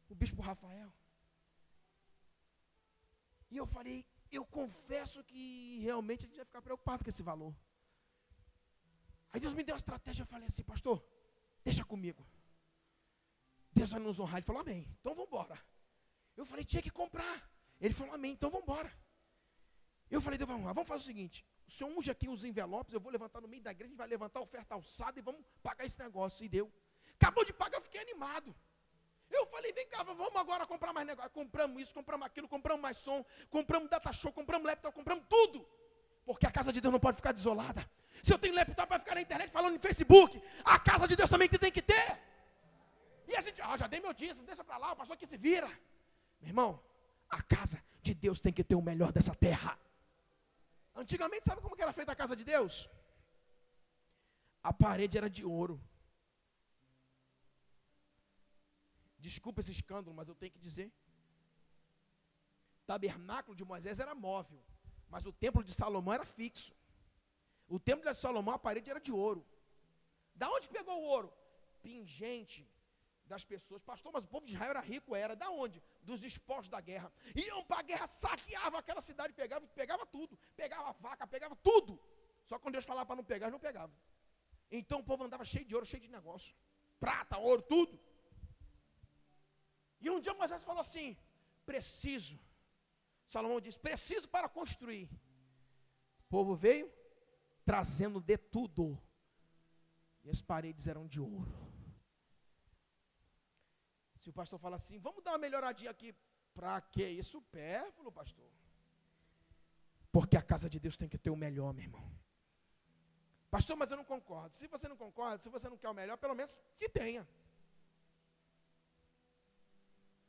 A: O bispo Rafael. E eu falei, eu confesso que realmente a gente vai ficar preocupado com esse valor. Aí Deus me deu uma estratégia, eu falei assim, pastor, deixa comigo. Deus vai nos honrar. Ele falou, amém, então vamos embora. Eu falei, tinha que comprar. Ele falou, amém, então vamos embora. Eu falei, Deus, vamos fazer o seguinte, o senhor unge aqui os envelopes, eu vou levantar no meio da igreja, a gente vai levantar a oferta alçada e vamos pagar esse negócio. E deu. Acabou de pagar, eu fiquei animado. Eu falei, vem cá, vamos agora comprar mais negócio. Compramos isso, compramos aquilo, compramos mais som, compramos data show, compramos laptop, compramos tudo. Porque a casa de Deus não pode ficar desolada. Se eu tenho laptop para ficar na internet falando em Facebook, a casa de Deus também tem que ter. E a gente, já dei meu dízimo, deixa para lá, o pastor que se vira. Meu irmão, a casa de Deus tem que ter o melhor dessa terra. Antigamente, sabe como que era feita a casa de Deus? A parede era de ouro. Desculpa esse escândalo, mas eu tenho que dizer. O tabernáculo de Moisés era móvel, mas o templo de Salomão era fixo. O templo de Salomão, a parede era de ouro. Da onde pegou o ouro? Pingente das pessoas. Pastor, mas o povo de Israel era rico, era. Da onde? Dos esposos da guerra. Iam para a guerra, saqueavam aquela cidade, pegava tudo. Pegava vaca, pegava tudo. Só quando Deus falava para não pegar, não pegava. Então o povo andava cheio de ouro, cheio de negócio. Prata, ouro, tudo. E um dia Moisés falou assim, preciso. Salomão disse, preciso para construir. O povo veio trazendo de tudo. E as paredes eram de ouro. Se o pastor fala assim, vamos dar uma melhoradinha aqui. Para que isso? Supérfluo, pastor. Porque a casa de Deus tem que ter o melhor, meu irmão. Pastor, mas eu não concordo. Se você não concorda, se você não quer o melhor, pelo menos que tenha.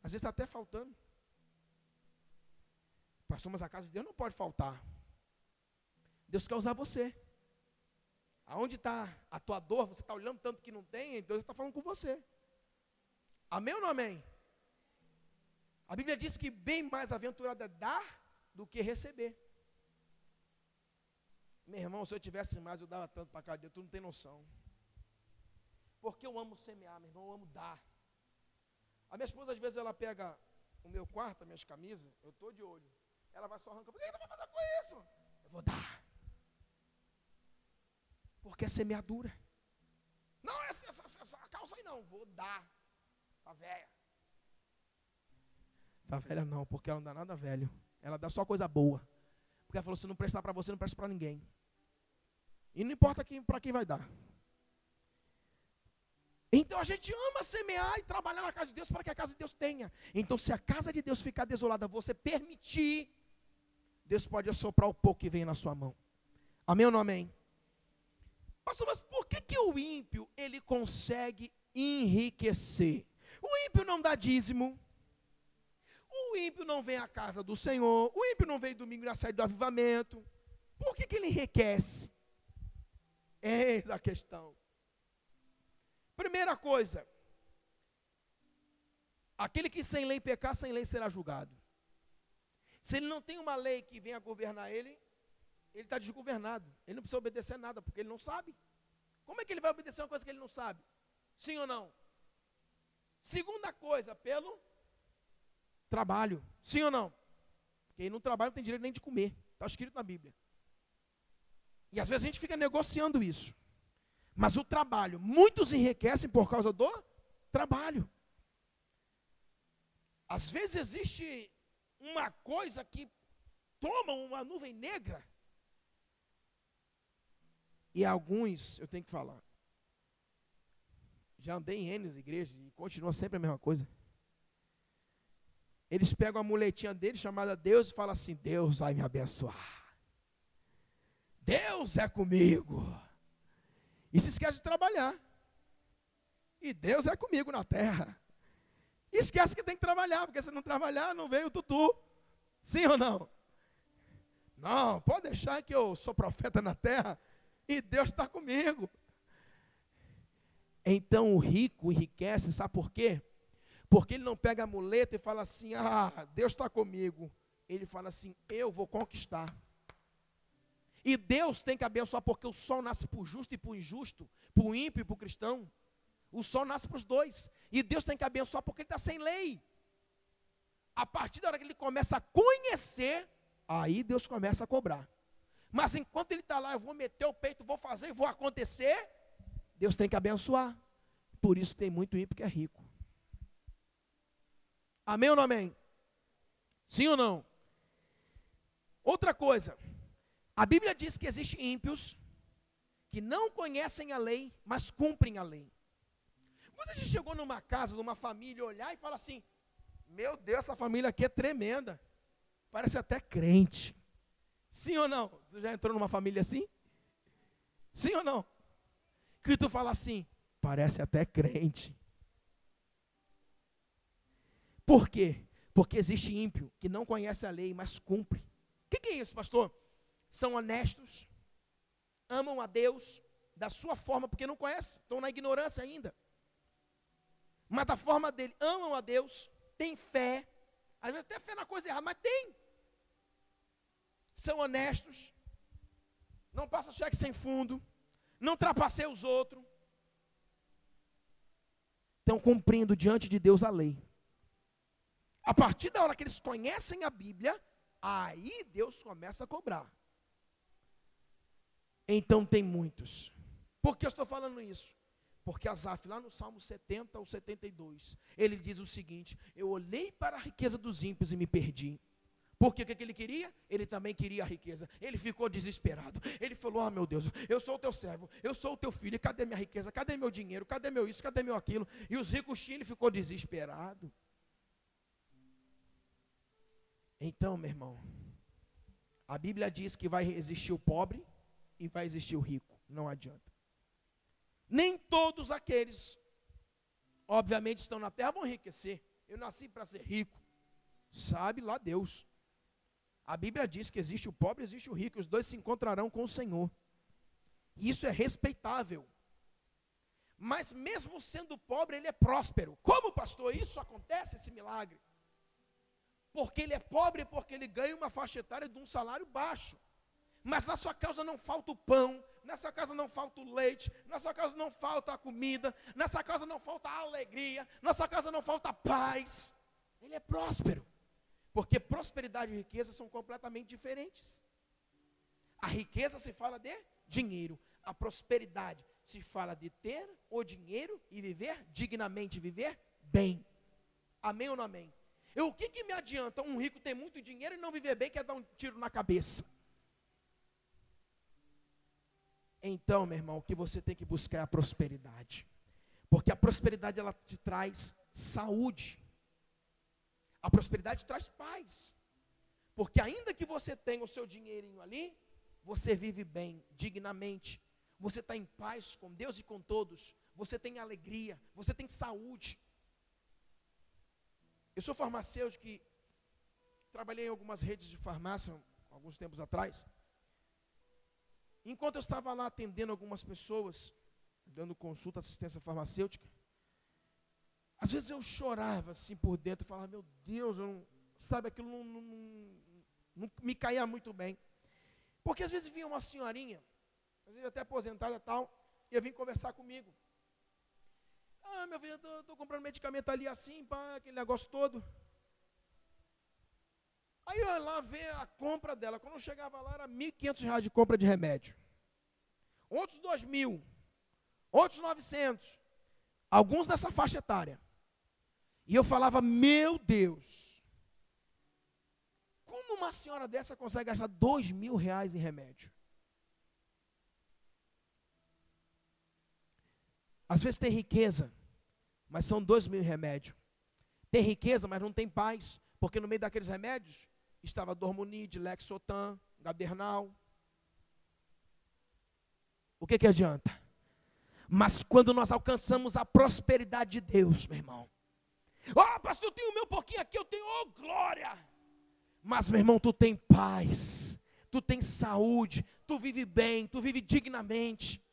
A: Às vezes está até faltando. Pastor, mas a casa de Deus não pode faltar. Deus quer usar você. Aonde está a tua dor, você está olhando tanto que não tem, Deus está falando com você. Amém ou não amém? A Bíblia diz que bem mais aventurado é dar do que receber. Meu irmão, se eu tivesse mais, eu dava tanto para cá de Deus, tu não tem noção. Porque eu amo semear, meu irmão, eu amo dar. A minha esposa, às vezes, ela pega o meu quarto, as minhas camisas, eu estou de olho. Ela vai só arrancando, por que você vai fazer com isso? Eu vou dar. Porque é semeadura. Não, essa calça aí não, vou dar. Tá velha. Tá velha não, porque ela não dá nada velho. Ela dá só coisa boa. Porque ela falou, se não prestar para você, não presta para ninguém. E não importa para quem vai dar. Então a gente ama semear e trabalhar na casa de Deus para que a casa de Deus tenha. Então se a casa de Deus ficar desolada, você permitir, Deus pode assoprar o pouco que vem na sua mão. Amém ou não amém? Pastor, mas por que o ímpio, ele consegue enriquecer? O ímpio não dá dízimo. O ímpio não vem à casa do Senhor. O ímpio não vem domingo na sede do avivamento. Por que ele enriquece? Eis a questão. Primeira coisa, aquele que sem lei pecar, sem lei será julgado. Se ele não tem uma lei que venha governar ele está desgovernado. Ele não precisa obedecer nada, porque ele não sabe. Como é que ele vai obedecer uma coisa que ele não sabe? Sim ou não? Segunda coisa, pelo trabalho. Sim ou não? Quem não trabalha não tem direito nem de comer. Está escrito na Bíblia. E às vezes a gente fica negociando isso. Mas o trabalho, muitos enriquecem por causa do trabalho. Às vezes existe uma coisa que toma uma nuvem negra. E alguns, eu tenho que falar, já andei em N igrejas e continua sempre a mesma coisa. Eles pegam a muletinha deles chamada Deus e falam assim, Deus vai me abençoar. Deus é comigo. E se esquece de trabalhar. E Deus é comigo na terra. E esquece que tem que trabalhar, porque se não trabalhar, não veio o tutu. Sim ou não? Não, pode deixar que eu sou profeta na terra e Deus está comigo. Então o rico enriquece, sabe por quê? Porque ele não pega a muleta e fala assim, Deus está comigo. Ele fala assim, eu vou conquistar. E Deus tem que abençoar, porque o sol nasce para o justo e para o injusto, para o ímpio e para o cristão. O sol nasce para os dois. E Deus tem que abençoar porque ele está sem lei. A partir da hora que ele começa a conhecer, aí Deus começa a cobrar. Mas enquanto ele está lá, eu vou meter o peito, vou fazer, vou acontecer, Deus tem que abençoar. Por isso tem muito ímpio que é rico. Amém ou não amém? Sim ou não? Outra coisa, a Bíblia diz que existem ímpios que não conhecem a lei, mas cumprem a lei. Você já chegou numa casa, numa família, olhar e falar assim, meu Deus, essa família aqui é tremenda, parece até crente. Sim ou não? Tu já entrou numa família assim? Sim ou não? Que tu fala assim, parece até crente. Por quê? Porque existe ímpio que não conhece a lei, mas cumpre. O que é isso, pastor? São honestos, amam a Deus da sua forma, porque não conhecem, estão na ignorância ainda. Mas da forma dele, amam a Deus, têm fé, às vezes até fé na coisa errada, mas tem. São honestos, não passam cheque sem fundo, não trapaceiam os outros. Estão cumprindo diante de Deus a lei. A partir da hora que eles conhecem a Bíblia, aí Deus começa a cobrar. Então tem muitos. Por que eu estou falando isso? Porque Asaf, lá no Salmo 70 ou 72, ele diz o seguinte, eu olhei para a riqueza dos ímpios e me perdi. Porque o que ele queria? Ele também queria a riqueza. Ele ficou desesperado. Ele falou, meu Deus, eu sou o teu servo, eu sou o teu filho, cadê minha riqueza? Cadê meu dinheiro? Cadê meu isso? Cadê meu aquilo? E os ricos tinham, ele ficou desesperado. Então, meu irmão, a Bíblia diz que vai existir o pobre e vai existir o rico. Não adianta. Nem todos aqueles, obviamente, estão na terra vão enriquecer. Eu nasci para ser rico. Sabe lá Deus. A Bíblia diz que existe o pobre e existe o rico. Os dois se encontrarão com o Senhor. Isso é respeitável. Mas mesmo sendo pobre, ele é próspero. Como, pastor, isso acontece, esse milagre? Porque ele é pobre, porque ele ganha uma faixa etária de um salário baixo. Mas na sua casa não falta o pão, na sua casa não falta o leite, na sua casa não falta a comida, na sua casa não falta a alegria, na sua casa não falta a paz. Ele é próspero. Porque prosperidade e riqueza são completamente diferentes. A riqueza se fala de dinheiro, a prosperidade se fala de ter o dinheiro e viver dignamente, viver bem. Amém ou não amém? O que me adianta um rico ter muito dinheiro e não viver bem, quer dar um tiro na cabeça? Então, meu irmão, o que você tem que buscar é a prosperidade. Porque a prosperidade, ela te traz saúde. A prosperidade traz paz. Porque ainda que você tenha o seu dinheirinho ali, você vive bem, dignamente. Você está em paz com Deus e com todos. Você tem alegria, você tem saúde. Eu sou farmacêutico e trabalhei em algumas redes de farmácia, alguns tempos atrás. Enquanto eu estava lá atendendo algumas pessoas, dando consulta, assistência farmacêutica, às vezes eu chorava assim por dentro, falava, meu Deus, sabe, aquilo não me caía muito bem. Porque às vezes vinha uma senhorinha, às vezes até aposentada e tal, ia vir conversar comigo. Meu filho, eu estou comprando medicamento ali assim, pá, aquele negócio todo. Aí eu ia lá ver a compra dela. Quando eu chegava lá, era R$1.500 de compra de remédio. Outros 2.000. Outros 900. Alguns nessa faixa etária. E eu falava, meu Deus, como uma senhora dessa consegue gastar R$2.000 em remédio? Às vezes tem riqueza, mas são 2.000 em remédio. Tem riqueza, mas não tem paz, porque no meio daqueles remédios estava Dormonide, Lexotan, Gadernal. O que adianta? Mas quando nós alcançamos a prosperidade de Deus, meu irmão. Pastor, eu tenho o meu pouquinho aqui, eu tenho, glória. Mas, meu irmão, tu tem paz, tu tem saúde, tu vive bem, tu vive dignamente.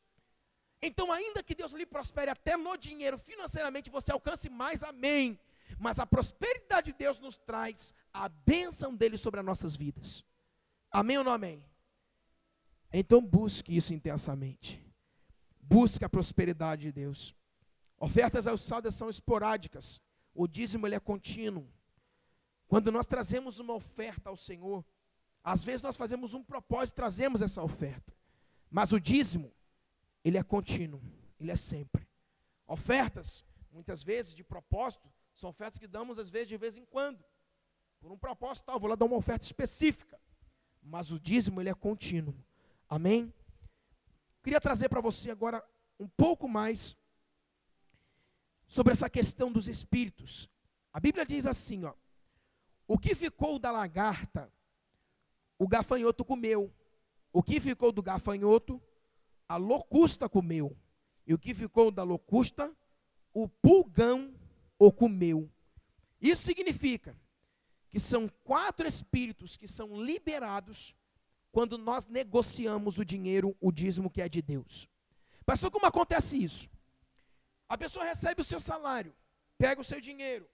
A: Então, ainda que Deus lhe prospere até no dinheiro, financeiramente você alcance mais, amém. Mas a prosperidade de Deus nos traz a bênção dele sobre as nossas vidas. Amém ou não amém? Então busque isso intensamente. Busque a prosperidade de Deus. Ofertas alçadas são esporádicas. O dízimo ele é contínuo. Quando nós trazemos uma oferta ao Senhor, às vezes nós fazemos um propósito, trazemos essa oferta. Mas o dízimo, ele é contínuo, ele é sempre. Ofertas, muitas vezes, de propósito, são ofertas que damos, às vezes, de vez em quando. Por um propósito tal, vou lá dar uma oferta específica. Mas o dízimo, ele é contínuo. Amém? Queria trazer para você agora um pouco mais sobre essa questão dos espíritos. A Bíblia diz assim, ó: o que ficou da lagarta, o gafanhoto comeu. O que ficou do gafanhoto, a locusta comeu. E o que ficou da locusta, o pulgão o comeu. Isso significa que são 4 espíritos que são liberados quando nós negociamos o dinheiro, o dízimo que é de Deus. Pastor, como acontece isso? A pessoa recebe o seu salário, pega o seu dinheiro,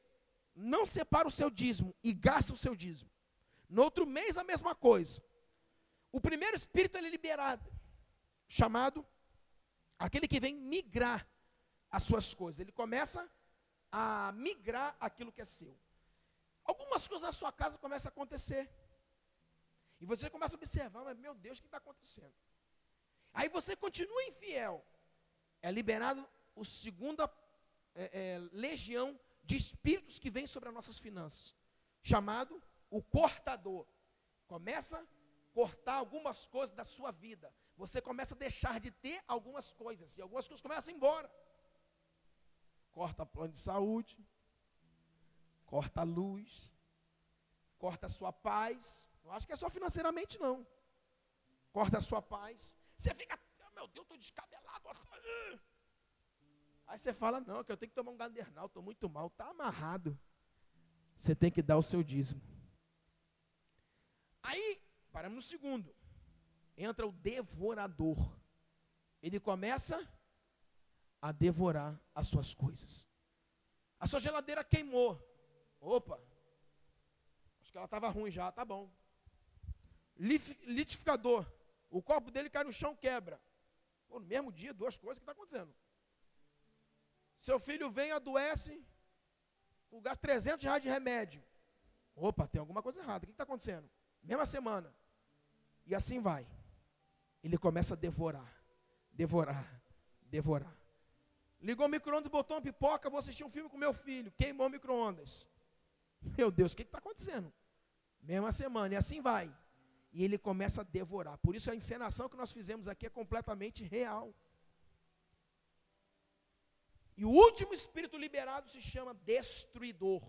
A: não separa o seu dízimo e gasta o seu dízimo. No outro mês a mesma coisa. O primeiro espírito ele é liberado, chamado aquele que vem migrar as suas coisas. Ele começa a migrar aquilo que é seu. Algumas coisas na sua casa começam a acontecer. E você começa a observar, mas meu Deus, o que está acontecendo? Aí você continua infiel. É liberado a segunda legião de espíritos que vem sobre as nossas finanças, chamado o cortador. Começa a cortar algumas coisas da sua vida. Você começa a deixar de ter algumas coisas, e algumas coisas começam a ir embora. Corta plano de saúde, corta a luz, corta a sua paz. Não acho que é só financeiramente, não. Corta a sua paz. Você fica, meu Deus, estou descabelado. Aí você fala, não, que eu tenho que tomar um gadernal, estou muito mal. Está amarrado. Você tem que dar o seu dízimo. Aí, paramos no segundo. Entra o devorador. Ele começa a devorar as suas coisas. A sua geladeira queimou. Opa, acho que ela estava ruim já, tá bom. Litificador, o copo dele cai no chão, quebra. Pô, no mesmo dia, 2 coisas, o que está acontecendo? Seu filho vem, adoece, tu gasta R$300 de remédio. Opa, tem alguma coisa errada, o que está acontecendo? Mesma semana. E assim vai. Ele começa a devorar, devorar, devorar. Ligou o micro-ondas, botou uma pipoca, vou assistir um filme com meu filho, queimou o micro-ondas. Meu Deus, o que está acontecendo? Mesma semana, e assim vai. E ele começa a devorar. Por isso a encenação que nós fizemos aqui é completamente real. E o último espírito liberado se chama destruidor.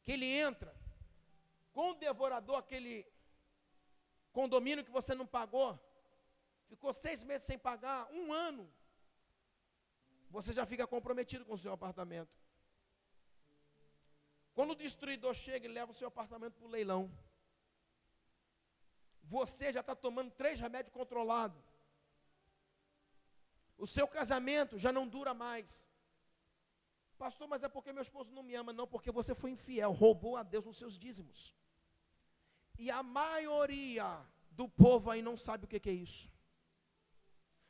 A: Que ele entra com o devorador, aquele condomínio que você não pagou, ficou 6 meses sem pagar, 1 ano, você já fica comprometido com o seu apartamento. Quando o destruidor chega e leva o seu apartamento para o leilão, você já está tomando 3 remédios controlados. O seu casamento já não dura mais. Pastor, mas é porque meu esposo não me ama. Não, porque você foi infiel, roubou a Deus nos seus dízimos. E a maioria do povo aí não sabe o que é isso.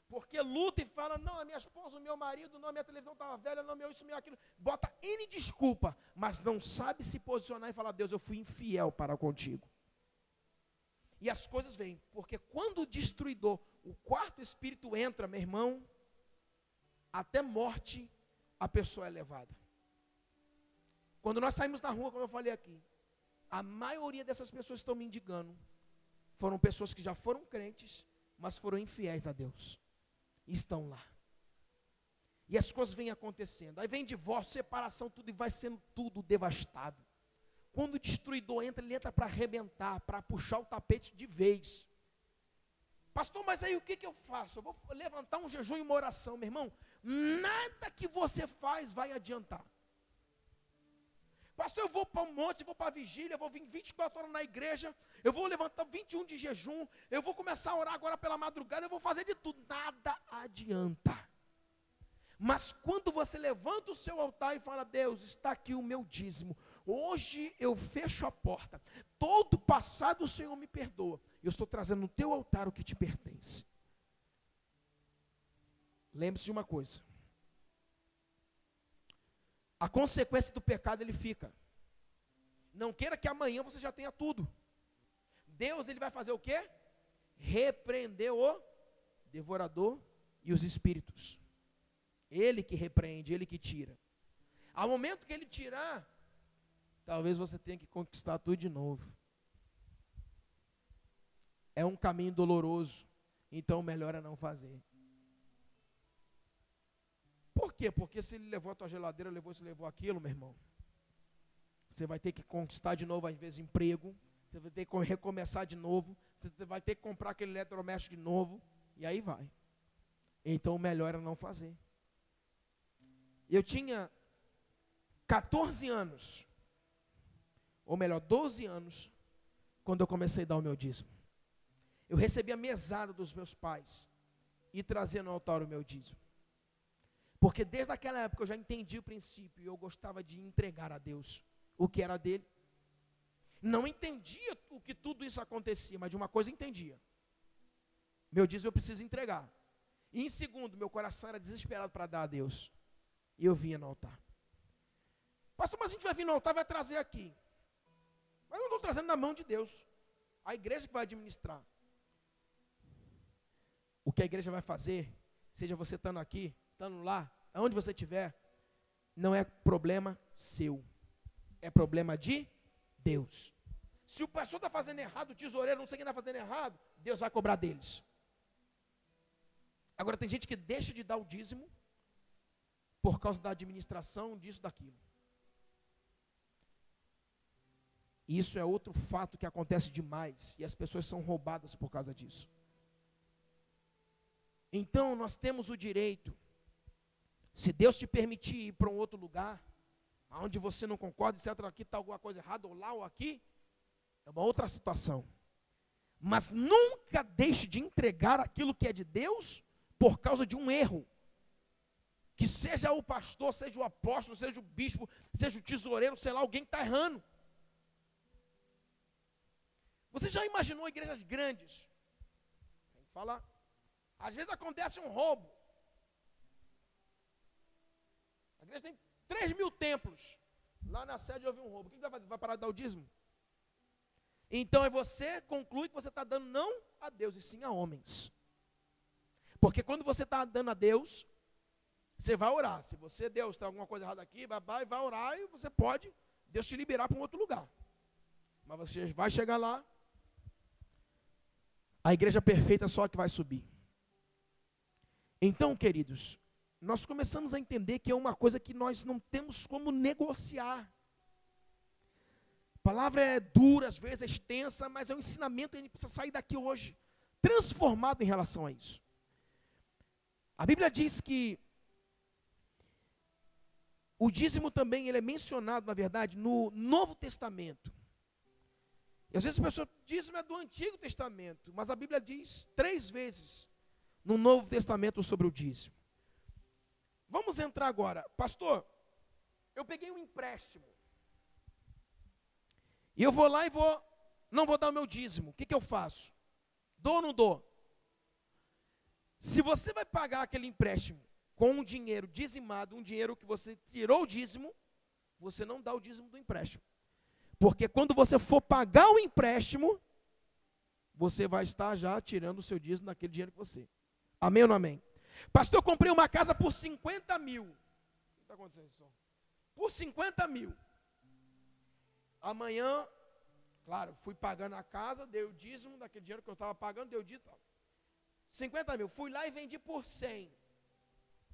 A: Porque luta e fala, não, a minha esposa, o meu marido, não, a minha televisão estava velha, não, meu isso, meu aquilo. Bota N desculpa, mas não sabe se posicionar e falar, Deus, eu fui infiel para contigo. E as coisas vêm, porque quando o destruidor, o 4º espírito entra, meu irmão, até morte a pessoa é levada. Quando nós saímos na rua, como eu falei aqui, a maioria dessas pessoas que estão mendigando foram pessoas que já foram crentes, mas foram infiéis a Deus. E estão lá. E as coisas vêm acontecendo. Aí vem divórcio, separação, tudo, e vai sendo tudo devastado. Quando o destruidor entra, ele entra para arrebentar, para puxar o tapete de vez. Pastor, mas aí o que eu faço? Eu vou levantar um jejum e uma oração, meu irmão. Nada que você faz vai adiantar. Pastor, eu vou para um monte, vou para a vigília, eu vou vir 24 horas na igreja, eu vou levantar 21 de jejum, eu vou começar a orar agora pela madrugada, eu vou fazer de tudo. Nada adianta. Mas quando você levanta o seu altar e fala, Deus, está aqui o meu dízimo, hoje eu fecho a porta, todo passado o Senhor me perdoa, eu estou trazendo no teu altar o que te pertence. Lembre-se de uma coisa, A consequência do pecado, ele fica. Não queira que amanhã você já tenha tudo. Deus, ele vai fazer o quê? Repreender o devorador e os espíritos. Ele que repreende, ele que tira. Ao momento que ele tirar, talvez você tenha que conquistar tudo de novo. É um caminho doloroso, então melhor é não fazer. Por quê? Porque se ele levou a tua geladeira, levou isso, levou aquilo, meu irmão, você vai ter que conquistar de novo, às vezes, emprego, você vai ter que recomeçar de novo, você vai ter que comprar aquele eletrodoméstico de novo, e aí vai. Então, o melhor é não fazer. Eu tinha 14 anos, ou melhor, 12 anos, quando eu comecei a dar o meu dízimo. Eu recebia a mesada dos meus pais e trazia no altar o meu dízimo. Porque desde aquela época eu já entendi o princípio e eu gostava de entregar a Deus o que era dele. Não entendia o que tudo isso acontecia, mas de uma coisa entendia. Meu dízimo eu preciso entregar. E em segundo, meu coração era desesperado para dar a Deus. E eu vinha no altar. Pastor, mas a gente vai vir no altar e vai trazer aqui. Mas eu não estou trazendo na mão de Deus. A igreja que vai administrar. O que a igreja vai fazer, seja você estando aqui, estando lá, aonde você estiver, não é problema seu. É problema de Deus. Se o pastor está fazendo errado, o tesoureiro, não sei quem está fazendo errado, Deus vai cobrar deles. Agora tem gente que deixa de dar o dízimo por causa da administração disso, daquilo. Isso é outro fato que acontece demais e as pessoas são roubadas por causa disso. Então nós temos o direito, se Deus te permitir ir para um outro lugar, onde você não concorda, etc., aqui está alguma coisa errada, ou lá ou aqui, é uma outra situação. Mas nunca deixe de entregar aquilo que é de Deus por causa de um erro. Que seja o pastor, seja o apóstolo, seja o bispo, seja o tesoureiro, sei lá, alguém está errando. Você já imaginou igrejas grandes? Tem que falar. Às vezes acontece um roubo. A igreja tem 3.000 templos. Lá na sede houve um roubo. Quem vai parar de dar o dízimo? Então aí você conclui que você está dando não a Deus, e sim a homens. Porque quando você está dando a Deus, você vai orar. Se você, Deus, tem alguma coisa errada aqui, vai orar e você pode, Deus te liberar para um outro lugar. Mas você vai chegar lá, a igreja perfeita só que vai subir. Então, queridos, nós começamos a entender que é uma coisa que nós não temos como negociar. A palavra é dura, às vezes é extensa, mas é um ensinamento, a gente precisa sair daqui hoje, transformado em relação a isso. A Bíblia diz que o dízimo também ele é mencionado, na verdade, no Novo Testamento. E às vezes as pessoas dizem, dízimo é do Antigo Testamento, mas a Bíblia diz 3 vezes no Novo Testamento sobre o dízimo. Vamos entrar agora. Pastor, eu peguei um empréstimo. E eu vou lá e não vou dar o meu dízimo. O que eu faço? Dou ou não dou? Se você vai pagar aquele empréstimo com um dinheiro dizimado, um dinheiro que você tirou o dízimo, você não dá o dízimo do empréstimo. Porque quando você for pagar o empréstimo, você vai estar já tirando o seu dízimo daquele dinheiro que você. Amém ou não amém? Pastor, eu comprei uma casa por 50 mil. O que está acontecendo, senhor? Por 50 mil. Amanhã, claro, fui pagando a casa, dei o dízimo daquele dinheiro que eu estava pagando, dei o dízimo. 50 mil. Fui lá e vendi por 100.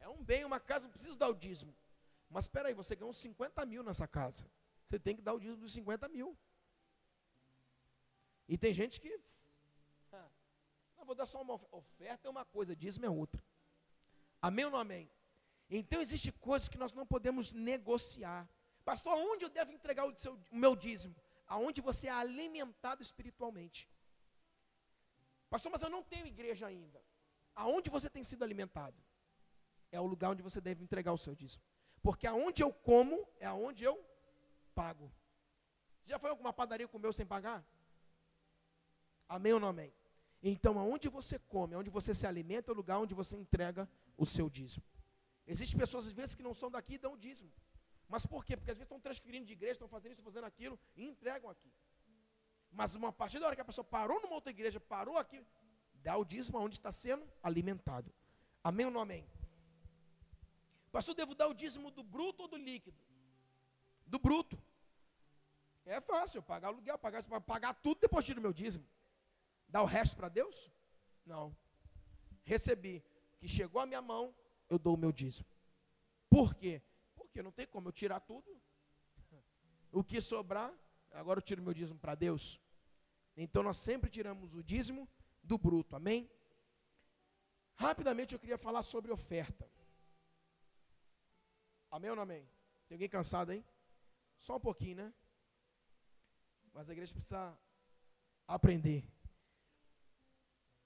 A: É um bem, uma casa, não preciso dar o dízimo. Mas espera aí, você ganhou 50 mil nessa casa. Você tem que dar o dízimo dos 50 mil. E tem gente que... não, vou dar só uma oferta, é uma coisa, dízimo é outra. Amém ou não amém? Então, existem coisas que nós não podemos negociar. Pastor, aonde eu devo entregar o meu dízimo? Aonde você é alimentado espiritualmente. Pastor, mas eu não tenho igreja ainda. Aonde você tem sido alimentado? É o lugar onde você deve entregar o seu dízimo. Porque aonde eu como, é aonde eu pago. Você já foi a alguma padaria e comeu sem pagar? Amém ou não amém? Então, aonde você come, aonde você se alimenta, é o lugar onde você entrega o seu dízimo. Existem pessoas, às vezes, que não são daqui e dão o dízimo. Mas por quê? Porque às vezes estão transferindo de igreja, estão fazendo isso, fazendo aquilo, e entregam aqui. Mas a partir da hora que a pessoa parou numa outra igreja, parou aqui, dá o dízimo onde está sendo alimentado. Amém ou não amém? Pastor, devo dar o dízimo do bruto ou do líquido? Do bruto. É fácil, pagar aluguel, pagar tudo, depois tiro o meu dízimo. Dar o resto para Deus? Não. Recebi, que chegou à minha mão, eu dou o meu dízimo. Por quê? Porque não tem como eu tirar tudo. O que sobrar, agora eu tiro o meu dízimo para Deus. Então nós sempre tiramos o dízimo do bruto, amém? Rapidamente eu queria falar sobre oferta. Amém ou não amém? Tem alguém cansado, hein? Só um pouquinho, né? Mas a igreja precisa aprender.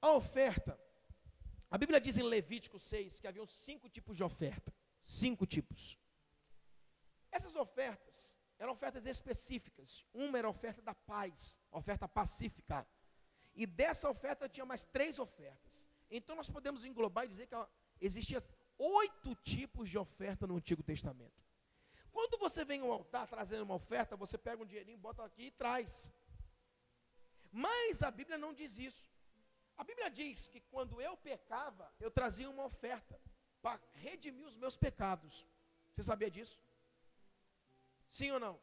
A: A oferta, a Bíblia diz em Levítico 6 que haviam 5 tipos de oferta. 5 tipos. Essas ofertas eram ofertas específicas. Uma era a oferta da paz, a oferta pacífica. E dessa oferta tinha mais 3 ofertas. Então nós podemos englobar e dizer que existiam 8 tipos de oferta no Antigo Testamento. Quando você vem ao altar trazendo uma oferta, você pega um dinheirinho, bota aqui e traz. Mas a Bíblia não diz isso. A Bíblia diz que quando eu pecava, eu trazia uma oferta para redimir os meus pecados. Você sabia disso? Sim ou não?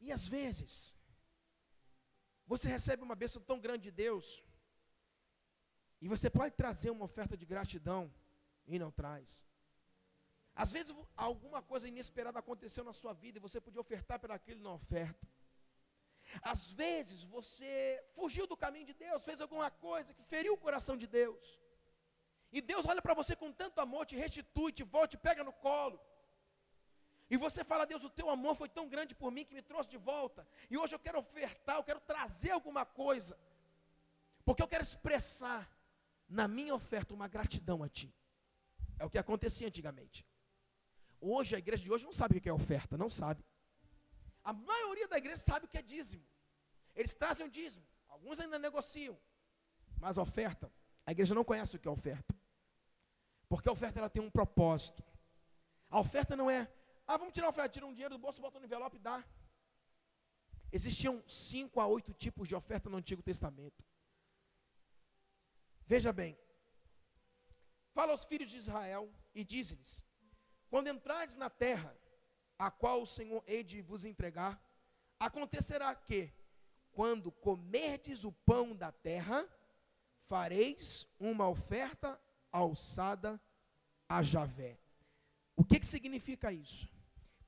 A: E às vezes, você recebe uma bênção tão grande de Deus, e você pode trazer uma oferta de gratidão, e não traz. Às vezes, alguma coisa inesperada aconteceu na sua vida, e você podia ofertar por aquilo e não oferta. Às vezes, você fugiu do caminho de Deus, fez alguma coisa que feriu o coração de Deus. E Deus olha para você com tanto amor, te restitui, te volta, te pega no colo. E você fala: Deus, o teu amor foi tão grande por mim que me trouxe de volta. E hoje eu quero ofertar, eu quero trazer alguma coisa. Porque eu quero expressar na minha oferta uma gratidão a Ti. É o que acontecia antigamente. Hoje, a igreja de hoje não sabe o que é oferta, não sabe. A maioria da igreja sabe o que é dízimo. Eles trazem o dízimo, alguns ainda negociam. Mas a oferta, a igreja não conhece o que é oferta. Porque a oferta ela tem um propósito. A oferta não é, vamos tirar a oferta, tira um dinheiro do bolso, bota no envelope e dá. Existiam 5 a 8 tipos de oferta no Antigo Testamento. Veja bem. Fala aos filhos de Israel e diz-lhes: quando entrares na terra, a qual o Senhor hei de vos entregar, acontecerá que, quando comerdes o pão da terra, fareis uma oferta alçada a Javé. O que significa isso?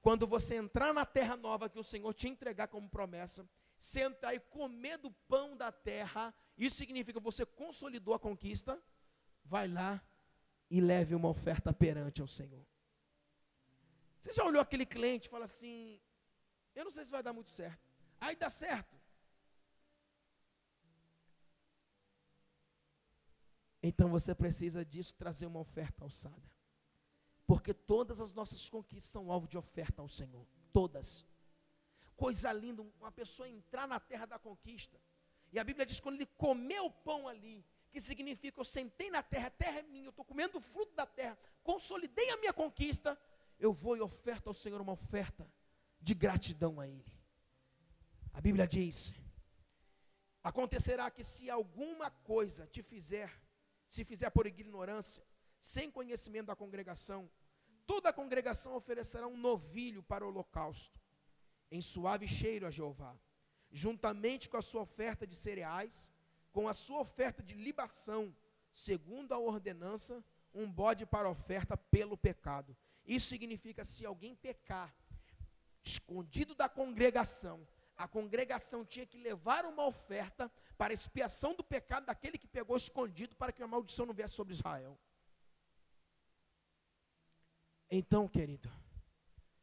A: Quando você entrar na terra nova que o Senhor te entregar como promessa, sentar e comer do pão da terra, isso significa que você consolidou a conquista, vai lá e leve uma oferta perante ao Senhor. Você já olhou aquele cliente e fala assim: eu não sei se vai dar muito certo. Aí dá certo. Então você precisa disso, trazer uma oferta alçada. Porque todas as nossas conquistas são alvo de oferta ao Senhor. Todas. Coisa linda, uma pessoa entrar na terra da conquista. E a Bíblia diz que quando ele comeu o pão ali, que significa eu sentei na terra, a terra é minha, eu estou comendo o fruto da terra, consolidei a minha conquista, eu vou e oferto ao Senhor uma oferta de gratidão a Ele. A Bíblia diz: acontecerá que se alguma coisa se fizer por ignorância, sem conhecimento da congregação, toda a congregação oferecerá um novilho para o holocausto, em suave cheiro a Jeová, juntamente com a sua oferta de cereais, com a sua oferta de libação, segundo a ordenança, um bode para oferta pelo pecado. Isso significa, se alguém pecar, escondido da congregação, a congregação tinha que levar uma oferta para expiação do pecado daquele que pegou escondido, para que a maldição não viesse sobre Israel. Então, querido,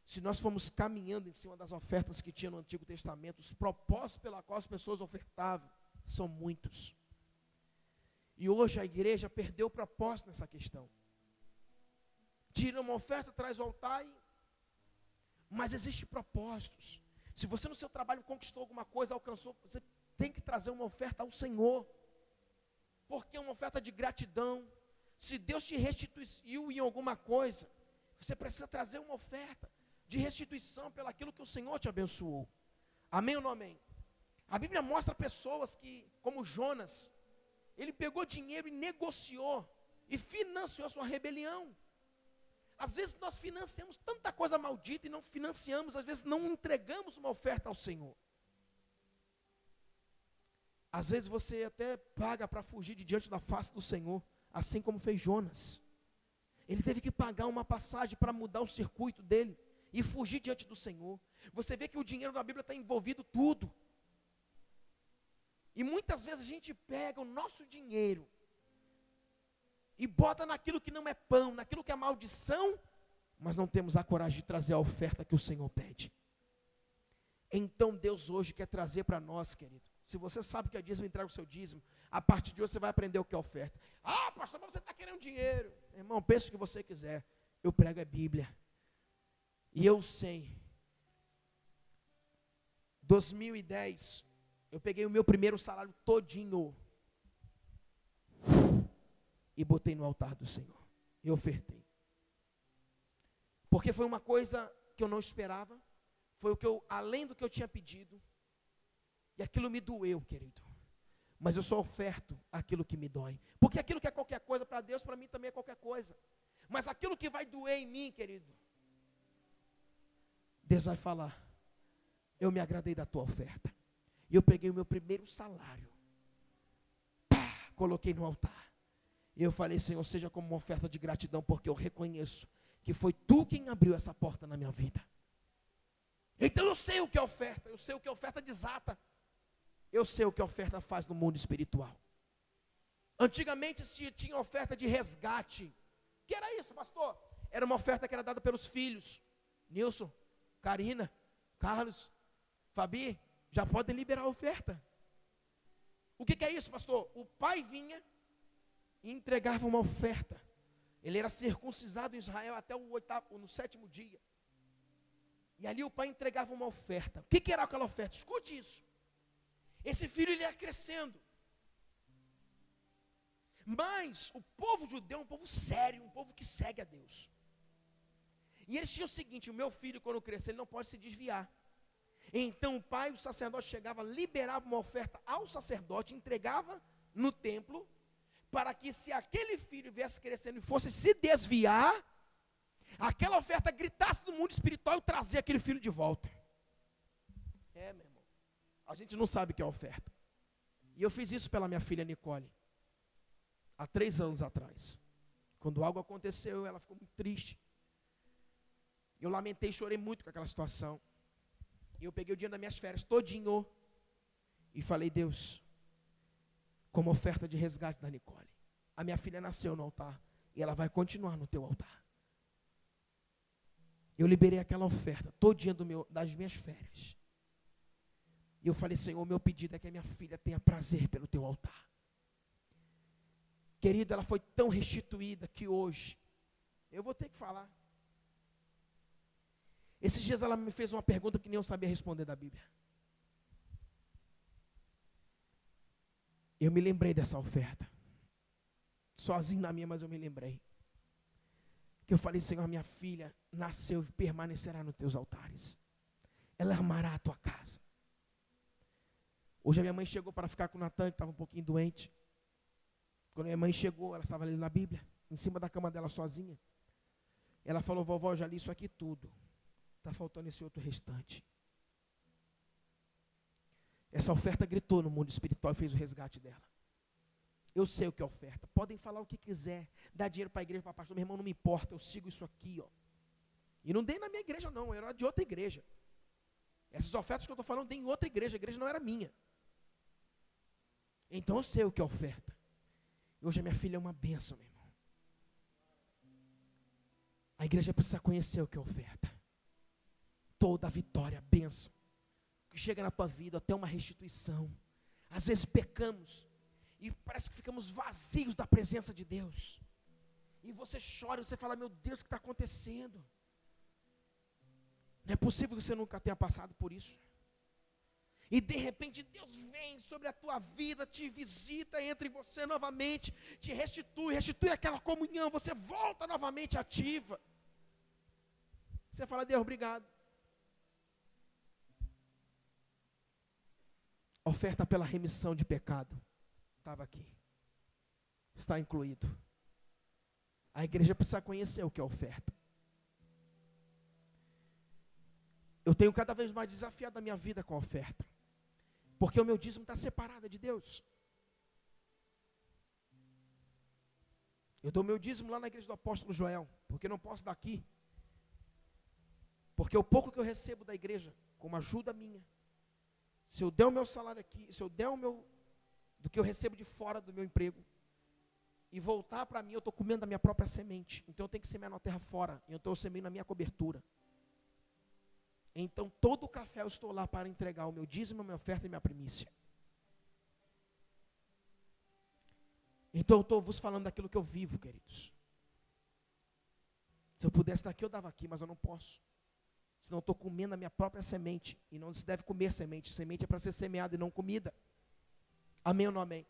A: se nós formos caminhando em cima das ofertas que tinha no Antigo Testamento, os propósitos pela qual as pessoas ofertavam são muitos. E hoje a igreja perdeu o propósito nessa questão. Tira uma oferta, traz o altar, mas existem propósitos. Se você no seu trabalho conquistou alguma coisa, alcançou, você tem que trazer uma oferta ao Senhor, porque é uma oferta de gratidão. Se Deus te restituiu em alguma coisa, Você precisa trazer uma oferta de restituição pelaquilo que o Senhor te abençoou. Amém ou não amém? A Bíblia mostra pessoas que, como Jonas, ele pegou dinheiro e negociou e financiou a sua rebelião. Às vezes nós financiamos tanta coisa maldita e não financiamos, às vezes não entregamos uma oferta ao Senhor. Às vezes você até paga para fugir de diante da face do Senhor, assim como fez Jonas. Ele teve que pagar uma passagem para mudar o circuito dele e fugir diante do Senhor. Você vê que o dinheiro na Bíblia está envolvido tudo. E muitas vezes a gente pega o nosso dinheiro e bota naquilo que não é pão, naquilo que é maldição, mas não temos a coragem de trazer a oferta que o Senhor pede. Então Deus hoje quer trazer para nós, querido. Se você sabe que é dízimo, entrega o seu dízimo. A partir de hoje você vai aprender o que é oferta. Ah, pastor, mas você está querendo dinheiro. Irmão, pensa o que você quiser. Eu prego a Bíblia. E eu sei. 2010, eu peguei o meu primeiro salário todinho e botei no altar do Senhor. E ofertei. Porque foi uma coisa que eu não esperava. Foi o que além do que eu tinha pedido. E aquilo me doeu, querido. Mas eu só oferto aquilo que me dói. Porque aquilo que é qualquer coisa para Deus, para mim também é qualquer coisa. Mas aquilo que vai doer em mim, querido, Deus vai falar: eu me agradei da tua oferta. E eu peguei o meu primeiro salário, coloquei no altar. E eu falei: Senhor, seja como uma oferta de gratidão, porque eu reconheço que foi tu quem abriu essa porta na minha vida. Então eu sei o que é oferta, eu sei o que a oferta desata. Eu sei o que a oferta faz no mundo espiritual. Antigamente se tinha oferta de resgate. O que era isso, pastor? Era uma oferta que era dada pelos filhos. Nilson, Karina, Carlos, Fabi, já podem liberar a oferta. O que é isso, pastor? O pai vinha e entregava uma oferta. Ele era circuncisado em Israel até no 7º dia. E ali o pai entregava uma oferta. O que era aquela oferta? Escute isso. Esse filho ele ia crescendo. Mas o povo judeu é um povo sério, um povo que segue a Deus. E eles tinham o seguinte: o meu filho quando crescer ele não pode se desviar. Então o pai, o sacerdote chegava, liberava uma oferta ao sacerdote, entregava no templo, para que se aquele filho viesse crescendo e fosse se desviar, aquela oferta gritasse no mundo espiritual e trazia aquele filho de volta. Meu irmão, a gente não sabe o que é oferta. E eu fiz isso pela minha filha Nicole, há 3 anos atrás. Quando algo aconteceu, ela ficou muito triste. Eu lamentei, chorei muito com aquela situação. E eu peguei o dia das minhas férias todinho e falei: Deus, como oferta de resgate da Nicole, a minha filha nasceu no altar e ela vai continuar no teu altar. Eu liberei aquela oferta todinha das minhas férias. E eu falei: Senhor, meu pedido é que a minha filha tenha prazer pelo teu altar. Querido, ela foi tão restituída que hoje, eu vou ter que falar. Esses dias ela me fez uma pergunta que nem eu sabia responder da Bíblia. Eu me lembrei dessa oferta. Sozinho na minha, mas eu me lembrei. Que eu falei: Senhor, minha filha nasceu e permanecerá nos teus altares. Ela amará a tua casa. Hoje a minha mãe chegou para ficar com o Natan, que estava um pouquinho doente. Quando a minha mãe chegou, ela estava lendo a Bíblia, em cima da cama dela sozinha. Ela falou: vovó, eu já li isso aqui tudo. Está faltando esse outro restante. Essa oferta gritou no mundo espiritual e fez o resgate dela. Eu sei o que é oferta. Podem falar o que quiser. Dar dinheiro para a igreja, para pastor. Meu irmão, não me importa. Eu sigo isso aqui, ó. E não dei na minha igreja, não. Era de outra igreja. Essas ofertas que eu estou falando, dei em outra igreja. A igreja não era minha. Então eu sei o que é oferta. E hoje a minha filha é uma bênção, meu irmão. A igreja precisa conhecer o que é oferta. Toda a vitória, bênção, que chega na tua vida, até uma restituição. Às vezes pecamos e parece que ficamos vazios da presença de Deus. E você chora, você fala: meu Deus, o que está acontecendo? Não é possível que você nunca tenha passado por isso. E de repente Deus vem sobre a tua vida, te visita, entra em você novamente, te restitui aquela comunhão, você volta novamente ativa. Você fala, Deus, obrigado. Oferta pela remissão de pecado. Estava aqui. Está incluído. A igreja precisa conhecer o que é oferta. Eu tenho cada vez mais desafiado a minha vida com a oferta. Porque o meu dízimo está separado de Deus. Eu dou meu dízimo lá na igreja do apóstolo Joel. Porque não posso dar aqui. Porque o pouco que eu recebo da igreja, como ajuda minha, se eu der o meu salário aqui, se eu der do que eu recebo de fora do meu emprego, e voltar para mim, eu estou comendo da minha própria semente. Então eu tenho que semear na terra fora. Então eu semeio na minha cobertura. Então todo o café eu estou lá para entregar o meu dízimo, a minha oferta e a minha primícia. Então eu estou vos falando daquilo que eu vivo, queridos. Se eu pudesse estar aqui, eu dava aqui, mas eu não posso. Senão eu estou comendo a minha própria semente. E não se deve comer semente. Semente é para ser semeada e não comida. Amém ou não amém?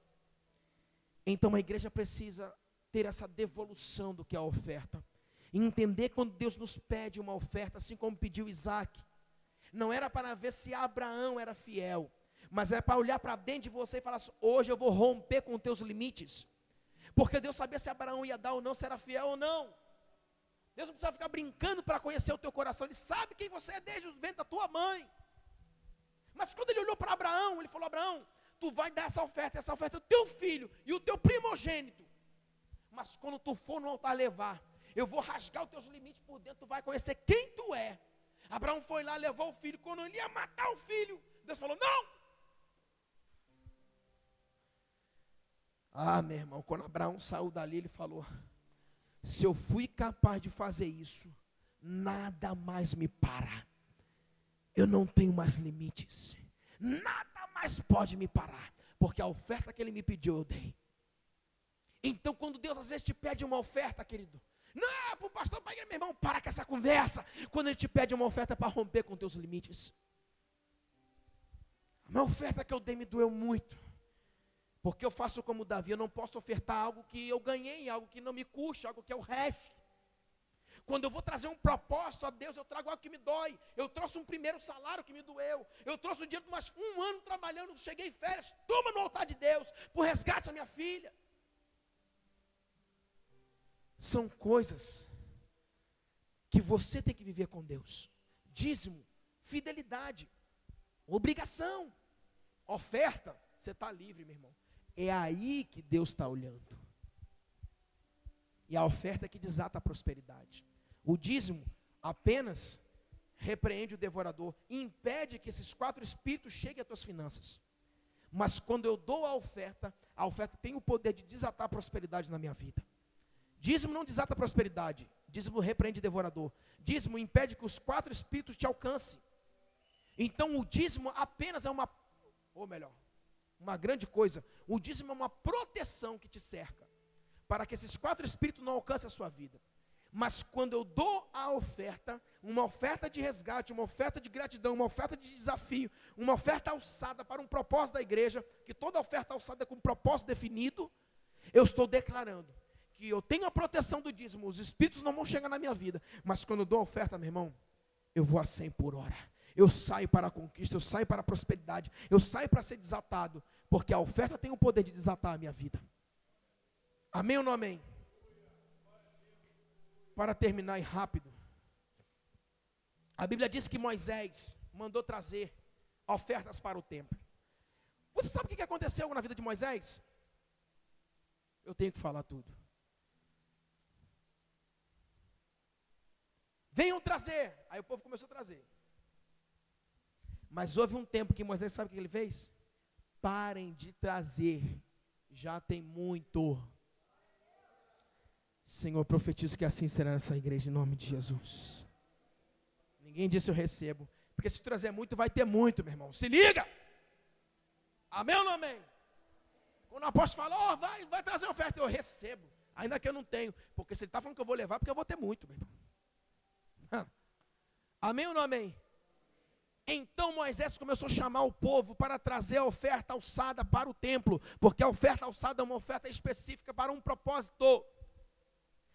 A: Então a igreja precisa ter essa devolução do que é a oferta. E entender quando Deus nos pede uma oferta, assim como pediu Isaac. Não era para ver se Abraão era fiel. Mas é para olhar para dentro de você e falar assim, hoje eu vou romper com os teus limites. Porque Deus sabia se Abraão ia dar ou não, se era fiel ou não. Deus não precisa ficar brincando para conhecer o teu coração. Ele sabe quem você é desde o ventre da tua mãe. Mas quando ele olhou para Abraão, ele falou, Abraão, tu vai dar essa oferta é o teu filho e o teu primogênito. Mas quando tu for no altar levar, eu vou rasgar os teus limites por dentro, tu vai conhecer quem tu é. Abraão foi lá, levou o filho, quando ele ia matar o filho, Deus falou, não. Ah, meu irmão, quando Abraão saiu dali, ele falou, se eu fui capaz de fazer isso, nada mais me para. Eu não tenho mais limites. Nada mais pode me parar. Porque a oferta que ele me pediu, eu dei. Então, quando Deus às vezes te pede uma oferta, querido, não, para o pastor, para a igreja, meu irmão, para com essa conversa. Quando ele te pede uma oferta para romper com teus limites. A oferta que eu dei me doeu muito. Porque eu faço como Davi, eu não posso ofertar algo que eu ganhei, algo que não me custa, algo que é o resto. Quando eu vou trazer um propósito a Deus, eu trago algo que me dói. Eu trouxe um primeiro salário que me doeu. Eu trouxe o dinheiro de mais um ano trabalhando, cheguei em férias, toma no altar de Deus, por resgate a minha filha. São coisas que você tem que viver com Deus. Dízimo, fidelidade, obrigação, oferta, você está livre, meu irmão. É aí que Deus está olhando. E a oferta é que desata a prosperidade. O dízimo apenas repreende o devorador e impede que esses 4 espíritos cheguem às tuas finanças. Mas quando eu dou a oferta tem o poder de desatar a prosperidade na minha vida. Dízimo não desata a prosperidade, dízimo repreende o devorador. Dízimo impede que os 4 espíritos te alcancem. Então o dízimo apenas é uma grande coisa. O dízimo é uma proteção que te cerca, para que esses 4 espíritos não alcancem a sua vida. Mas quando eu dou a oferta, uma oferta de resgate, uma oferta de gratidão, uma oferta de desafio, uma oferta alçada para um propósito da igreja, que toda oferta alçada é com um propósito definido, eu estou declarando que eu tenho a proteção do dízimo, os espíritos não vão chegar na minha vida, mas quando eu dou a oferta, meu irmão, eu vou a 100 por hora. Eu saio para a conquista, eu saio para a prosperidade, eu saio para ser desatado, porque a oferta tem o poder de desatar a minha vida. Amém ou não amém? Para terminar e rápido, a Bíblia diz que Moisés mandou trazer ofertas para o templo. Você sabe o que aconteceu na vida de Moisés? Eu tenho que falar tudo. Venham trazer. Aí o povo começou a trazer. Mas houve um tempo que Moisés, sabe o que ele fez? Parem de trazer, já tem muito. Senhor, profetizo que assim será nessa igreja, em nome de Jesus. Ninguém disse eu recebo, porque se trazer muito, vai ter muito, meu irmão. Se liga! Amém ou não amém? Quando o apóstolo fala, vai trazer oferta, eu recebo, ainda que eu não tenho, porque se ele está falando que eu vou levar, porque eu vou ter muito, meu irmão. Amém ou não amém? Então Moisés começou a chamar o povo para trazer a oferta alçada para o templo, porque a oferta alçada é uma oferta específica para um propósito.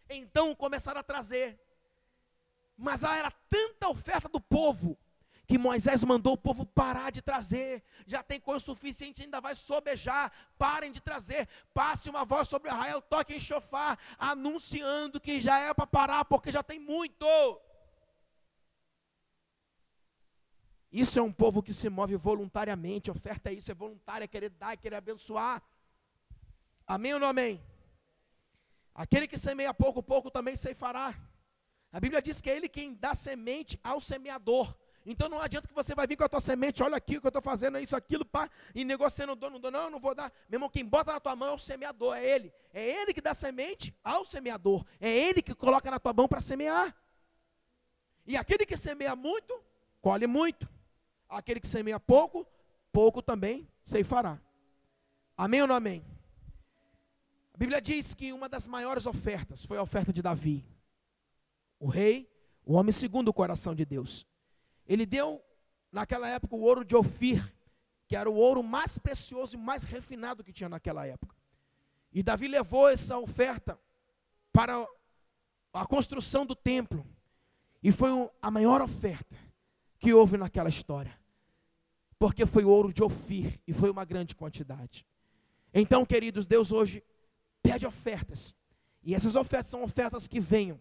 A: Então começaram a trazer. Mas era tanta oferta do povo, que Moisés mandou o povo parar de trazer. Já tem coisa suficiente, ainda vai sobejar. Parem de trazer. Passe uma voz sobre Israel, toque em chofar, anunciando que já é para parar, porque já tem muito. Isso é um povo que se move voluntariamente. Oferta é isso, é voluntária, é querer dar, é querer abençoar. Amém ou não amém? Aquele que semeia pouco, pouco também ceifará. A Bíblia diz que é ele quem dá semente ao semeador. Então não adianta que você vai vir com a tua semente, olha aqui o que eu estou fazendo, é isso, aquilo, pá, e negociando, não dou, não vou dar. Meu irmão, quem bota na tua mão é o semeador, é ele. É ele que dá semente ao semeador. É ele que coloca na tua mão para semear. E aquele que semeia muito, colhe muito. Aquele que semeia pouco, pouco também ceifará. Amém ou não amém? A Bíblia diz que uma das maiores ofertas foi a oferta de Davi. O rei, o homem segundo o coração de Deus. Ele deu, naquela época, o ouro de Ofir, que era o ouro mais precioso e mais refinado que tinha naquela época. E Davi levou essa oferta para a construção do templo. E foi a maior oferta que houve naquela história. Porque foi o ouro de Ofir e foi uma grande quantidade. Então, queridos, Deus hoje pede ofertas. E essas ofertas são ofertas que venham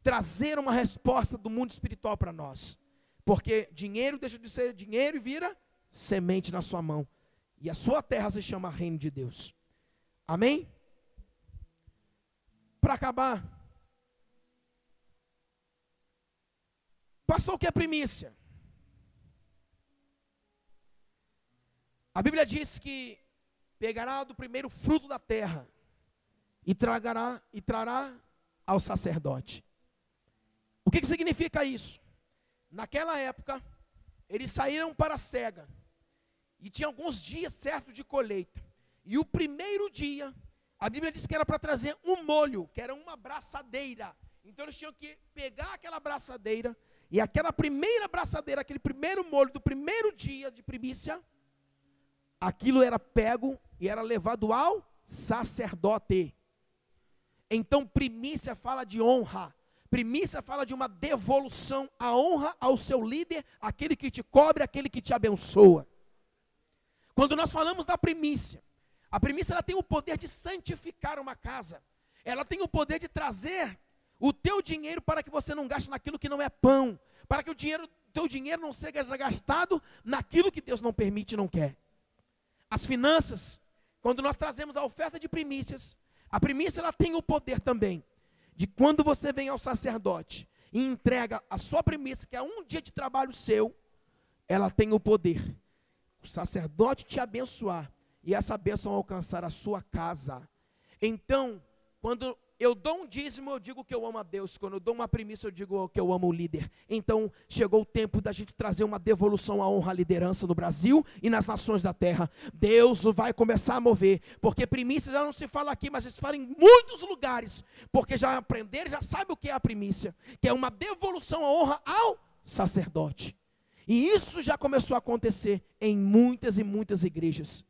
A: trazer uma resposta do mundo espiritual para nós. Porque dinheiro deixa de ser dinheiro e vira semente na sua mão. E a sua terra se chama reino de Deus. Amém? Para acabar. Pastor, o que é primícia? A Bíblia diz que pegará do primeiro fruto da terra e trará ao sacerdote. O que significa isso? Naquela época, eles saíram para a cega, e tinha alguns dias certos de colheita, e o primeiro dia, a Bíblia diz que era para trazer um molho, que era uma braçadeira. Então eles tinham que pegar aquela braçadeira, e aquela primeira braçadeira, aquele primeiro molho do primeiro dia de primícia, aquilo era pego e era levado ao sacerdote. Então primícia fala de honra. Primícia fala de uma devolução, a honra ao seu líder, aquele que te cobre, aquele que te abençoa. Quando nós falamos da primícia, a primícia ela tem o poder de santificar uma casa. Ela tem o poder de trazer o teu dinheiro para que você não gaste naquilo que não é pão, para que o teu dinheiro não seja gastado naquilo que Deus não permite e não quer. As finanças, quando nós trazemos a oferta de primícias, a primícia ela tem o poder também de quando você vem ao sacerdote e entrega a sua primícia, que é um dia de trabalho seu, ela tem o poder, o sacerdote te abençoar, e essa bênção alcançar a sua casa. Então, quando eu dou um dízimo, eu digo que eu amo a Deus. Quando eu dou uma primícia, eu digo que eu amo o líder. Então, chegou o tempo da gente trazer uma devolução à honra à liderança no Brasil e nas nações da terra. Deus vai começar a mover, porque primícia já não se fala aqui, mas se fala em muitos lugares, porque já aprenderam, já sabem o que é a primícia, que é uma devolução à honra ao sacerdote. E isso já começou a acontecer em muitas e muitas igrejas.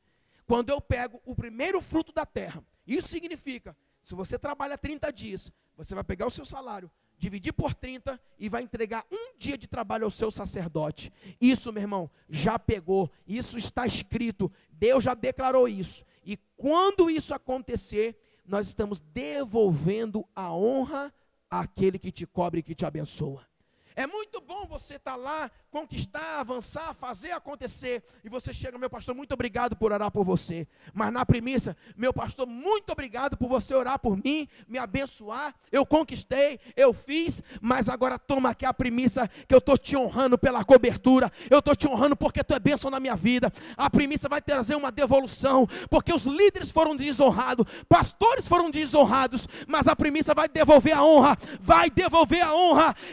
A: Quando eu pego o primeiro fruto da terra, isso significa, se você trabalha 30 dias, você vai pegar o seu salário, dividir por 30 e vai entregar um dia de trabalho ao seu sacerdote. Isso, meu irmão, já pegou, isso está escrito, Deus já declarou isso. E quando isso acontecer, nós estamos devolvendo a honra àquele que te cobre e que te abençoa. É muito bom você estar lá, conquistar, avançar, fazer acontecer. E você chega, meu pastor, muito obrigado por orar por você. Mas na primícia, meu pastor, muito obrigado por você orar por mim, me abençoar. Eu conquistei, eu fiz, mas agora toma aqui a primícia, que eu estou te honrando pela cobertura. Eu estou te honrando porque tu é bênção na minha vida. A primícia vai trazer uma devolução, porque os líderes foram desonrados, pastores foram desonrados, mas a primícia vai devolver a honra,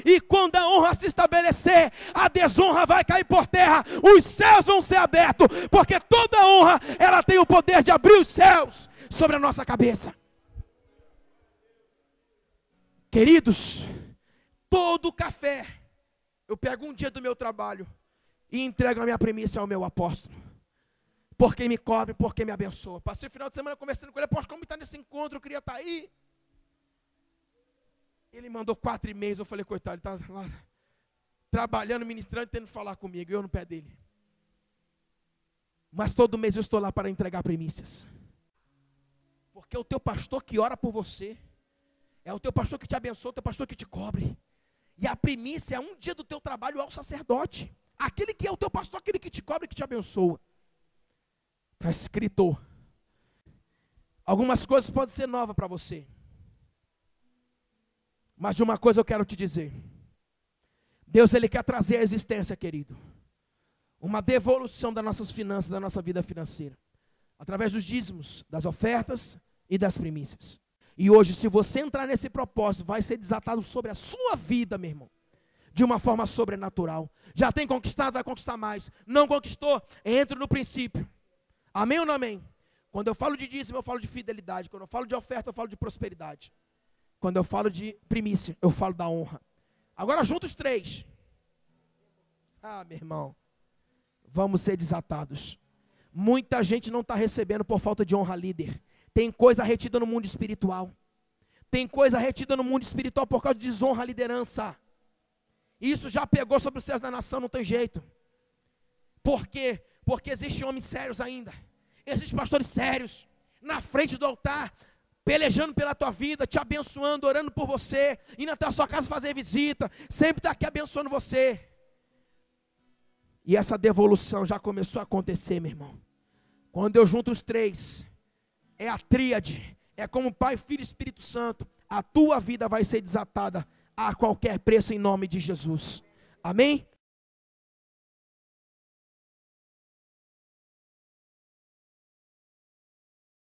A: e quando a honra se estabelecer, a desonra vai cair por terra, os céus vão ser abertos, porque toda honra, ela tem o poder de abrir os céus sobre a nossa cabeça. Queridos, todo café, eu pego um dia do meu trabalho e entrego a minha primícia ao meu apóstolo, porque me cobre, porque me abençoa. Passei o final de semana conversando com ele, apóstolo, como está nesse encontro, eu queria estar aí. Ele mandou 4 e-mails, eu falei, coitado, ele está lá trabalhando, ministrando, tendo que falar comigo, eu no pé dele. Mas todo mês eu estou lá para entregar primícias. Porque é o teu pastor que ora por você. É o teu pastor que te abençoa, o teu pastor que te cobre. E a primícia é um dia do teu trabalho ao sacerdote. Aquele que é o teu pastor, aquele que te cobre, que te abençoa. Está escrito. Algumas coisas podem ser novas para você. Mas de uma coisa eu quero te dizer. Deus, Ele quer trazer à existência, querido, uma devolução das nossas finanças, da nossa vida financeira. Através dos dízimos, das ofertas e das primícias. E hoje, se você entrar nesse propósito, vai ser desatado sobre a sua vida, meu irmão. De uma forma sobrenatural. Já tem conquistado, vai conquistar mais. Não conquistou, entra no princípio. Amém ou não amém? Quando eu falo de dízimo, eu falo de fidelidade. Quando eu falo de oferta, eu falo de prosperidade. Quando eu falo de primícia, eu falo da honra. Agora junta os 3. Ah, meu irmão. Vamos ser desatados. Muita gente não está recebendo por falta de honra líder. Tem coisa retida no mundo espiritual. Tem coisa retida no mundo espiritual por causa de desonra à liderança. Isso já pegou sobre os céus da nação, não tem jeito. Por quê? Porque existem homens sérios ainda. Existem pastores sérios. Na frente do altar, pelejando pela tua vida, te abençoando, orando por você. Indo até a sua casa fazer visita. Sempre está aqui abençoando você. E essa devolução já começou a acontecer, meu irmão. Quando eu junto os 3, é a tríade, é como Pai, Filho e Espírito Santo. A tua vida vai ser desatada a qualquer preço em nome de Jesus. Amém?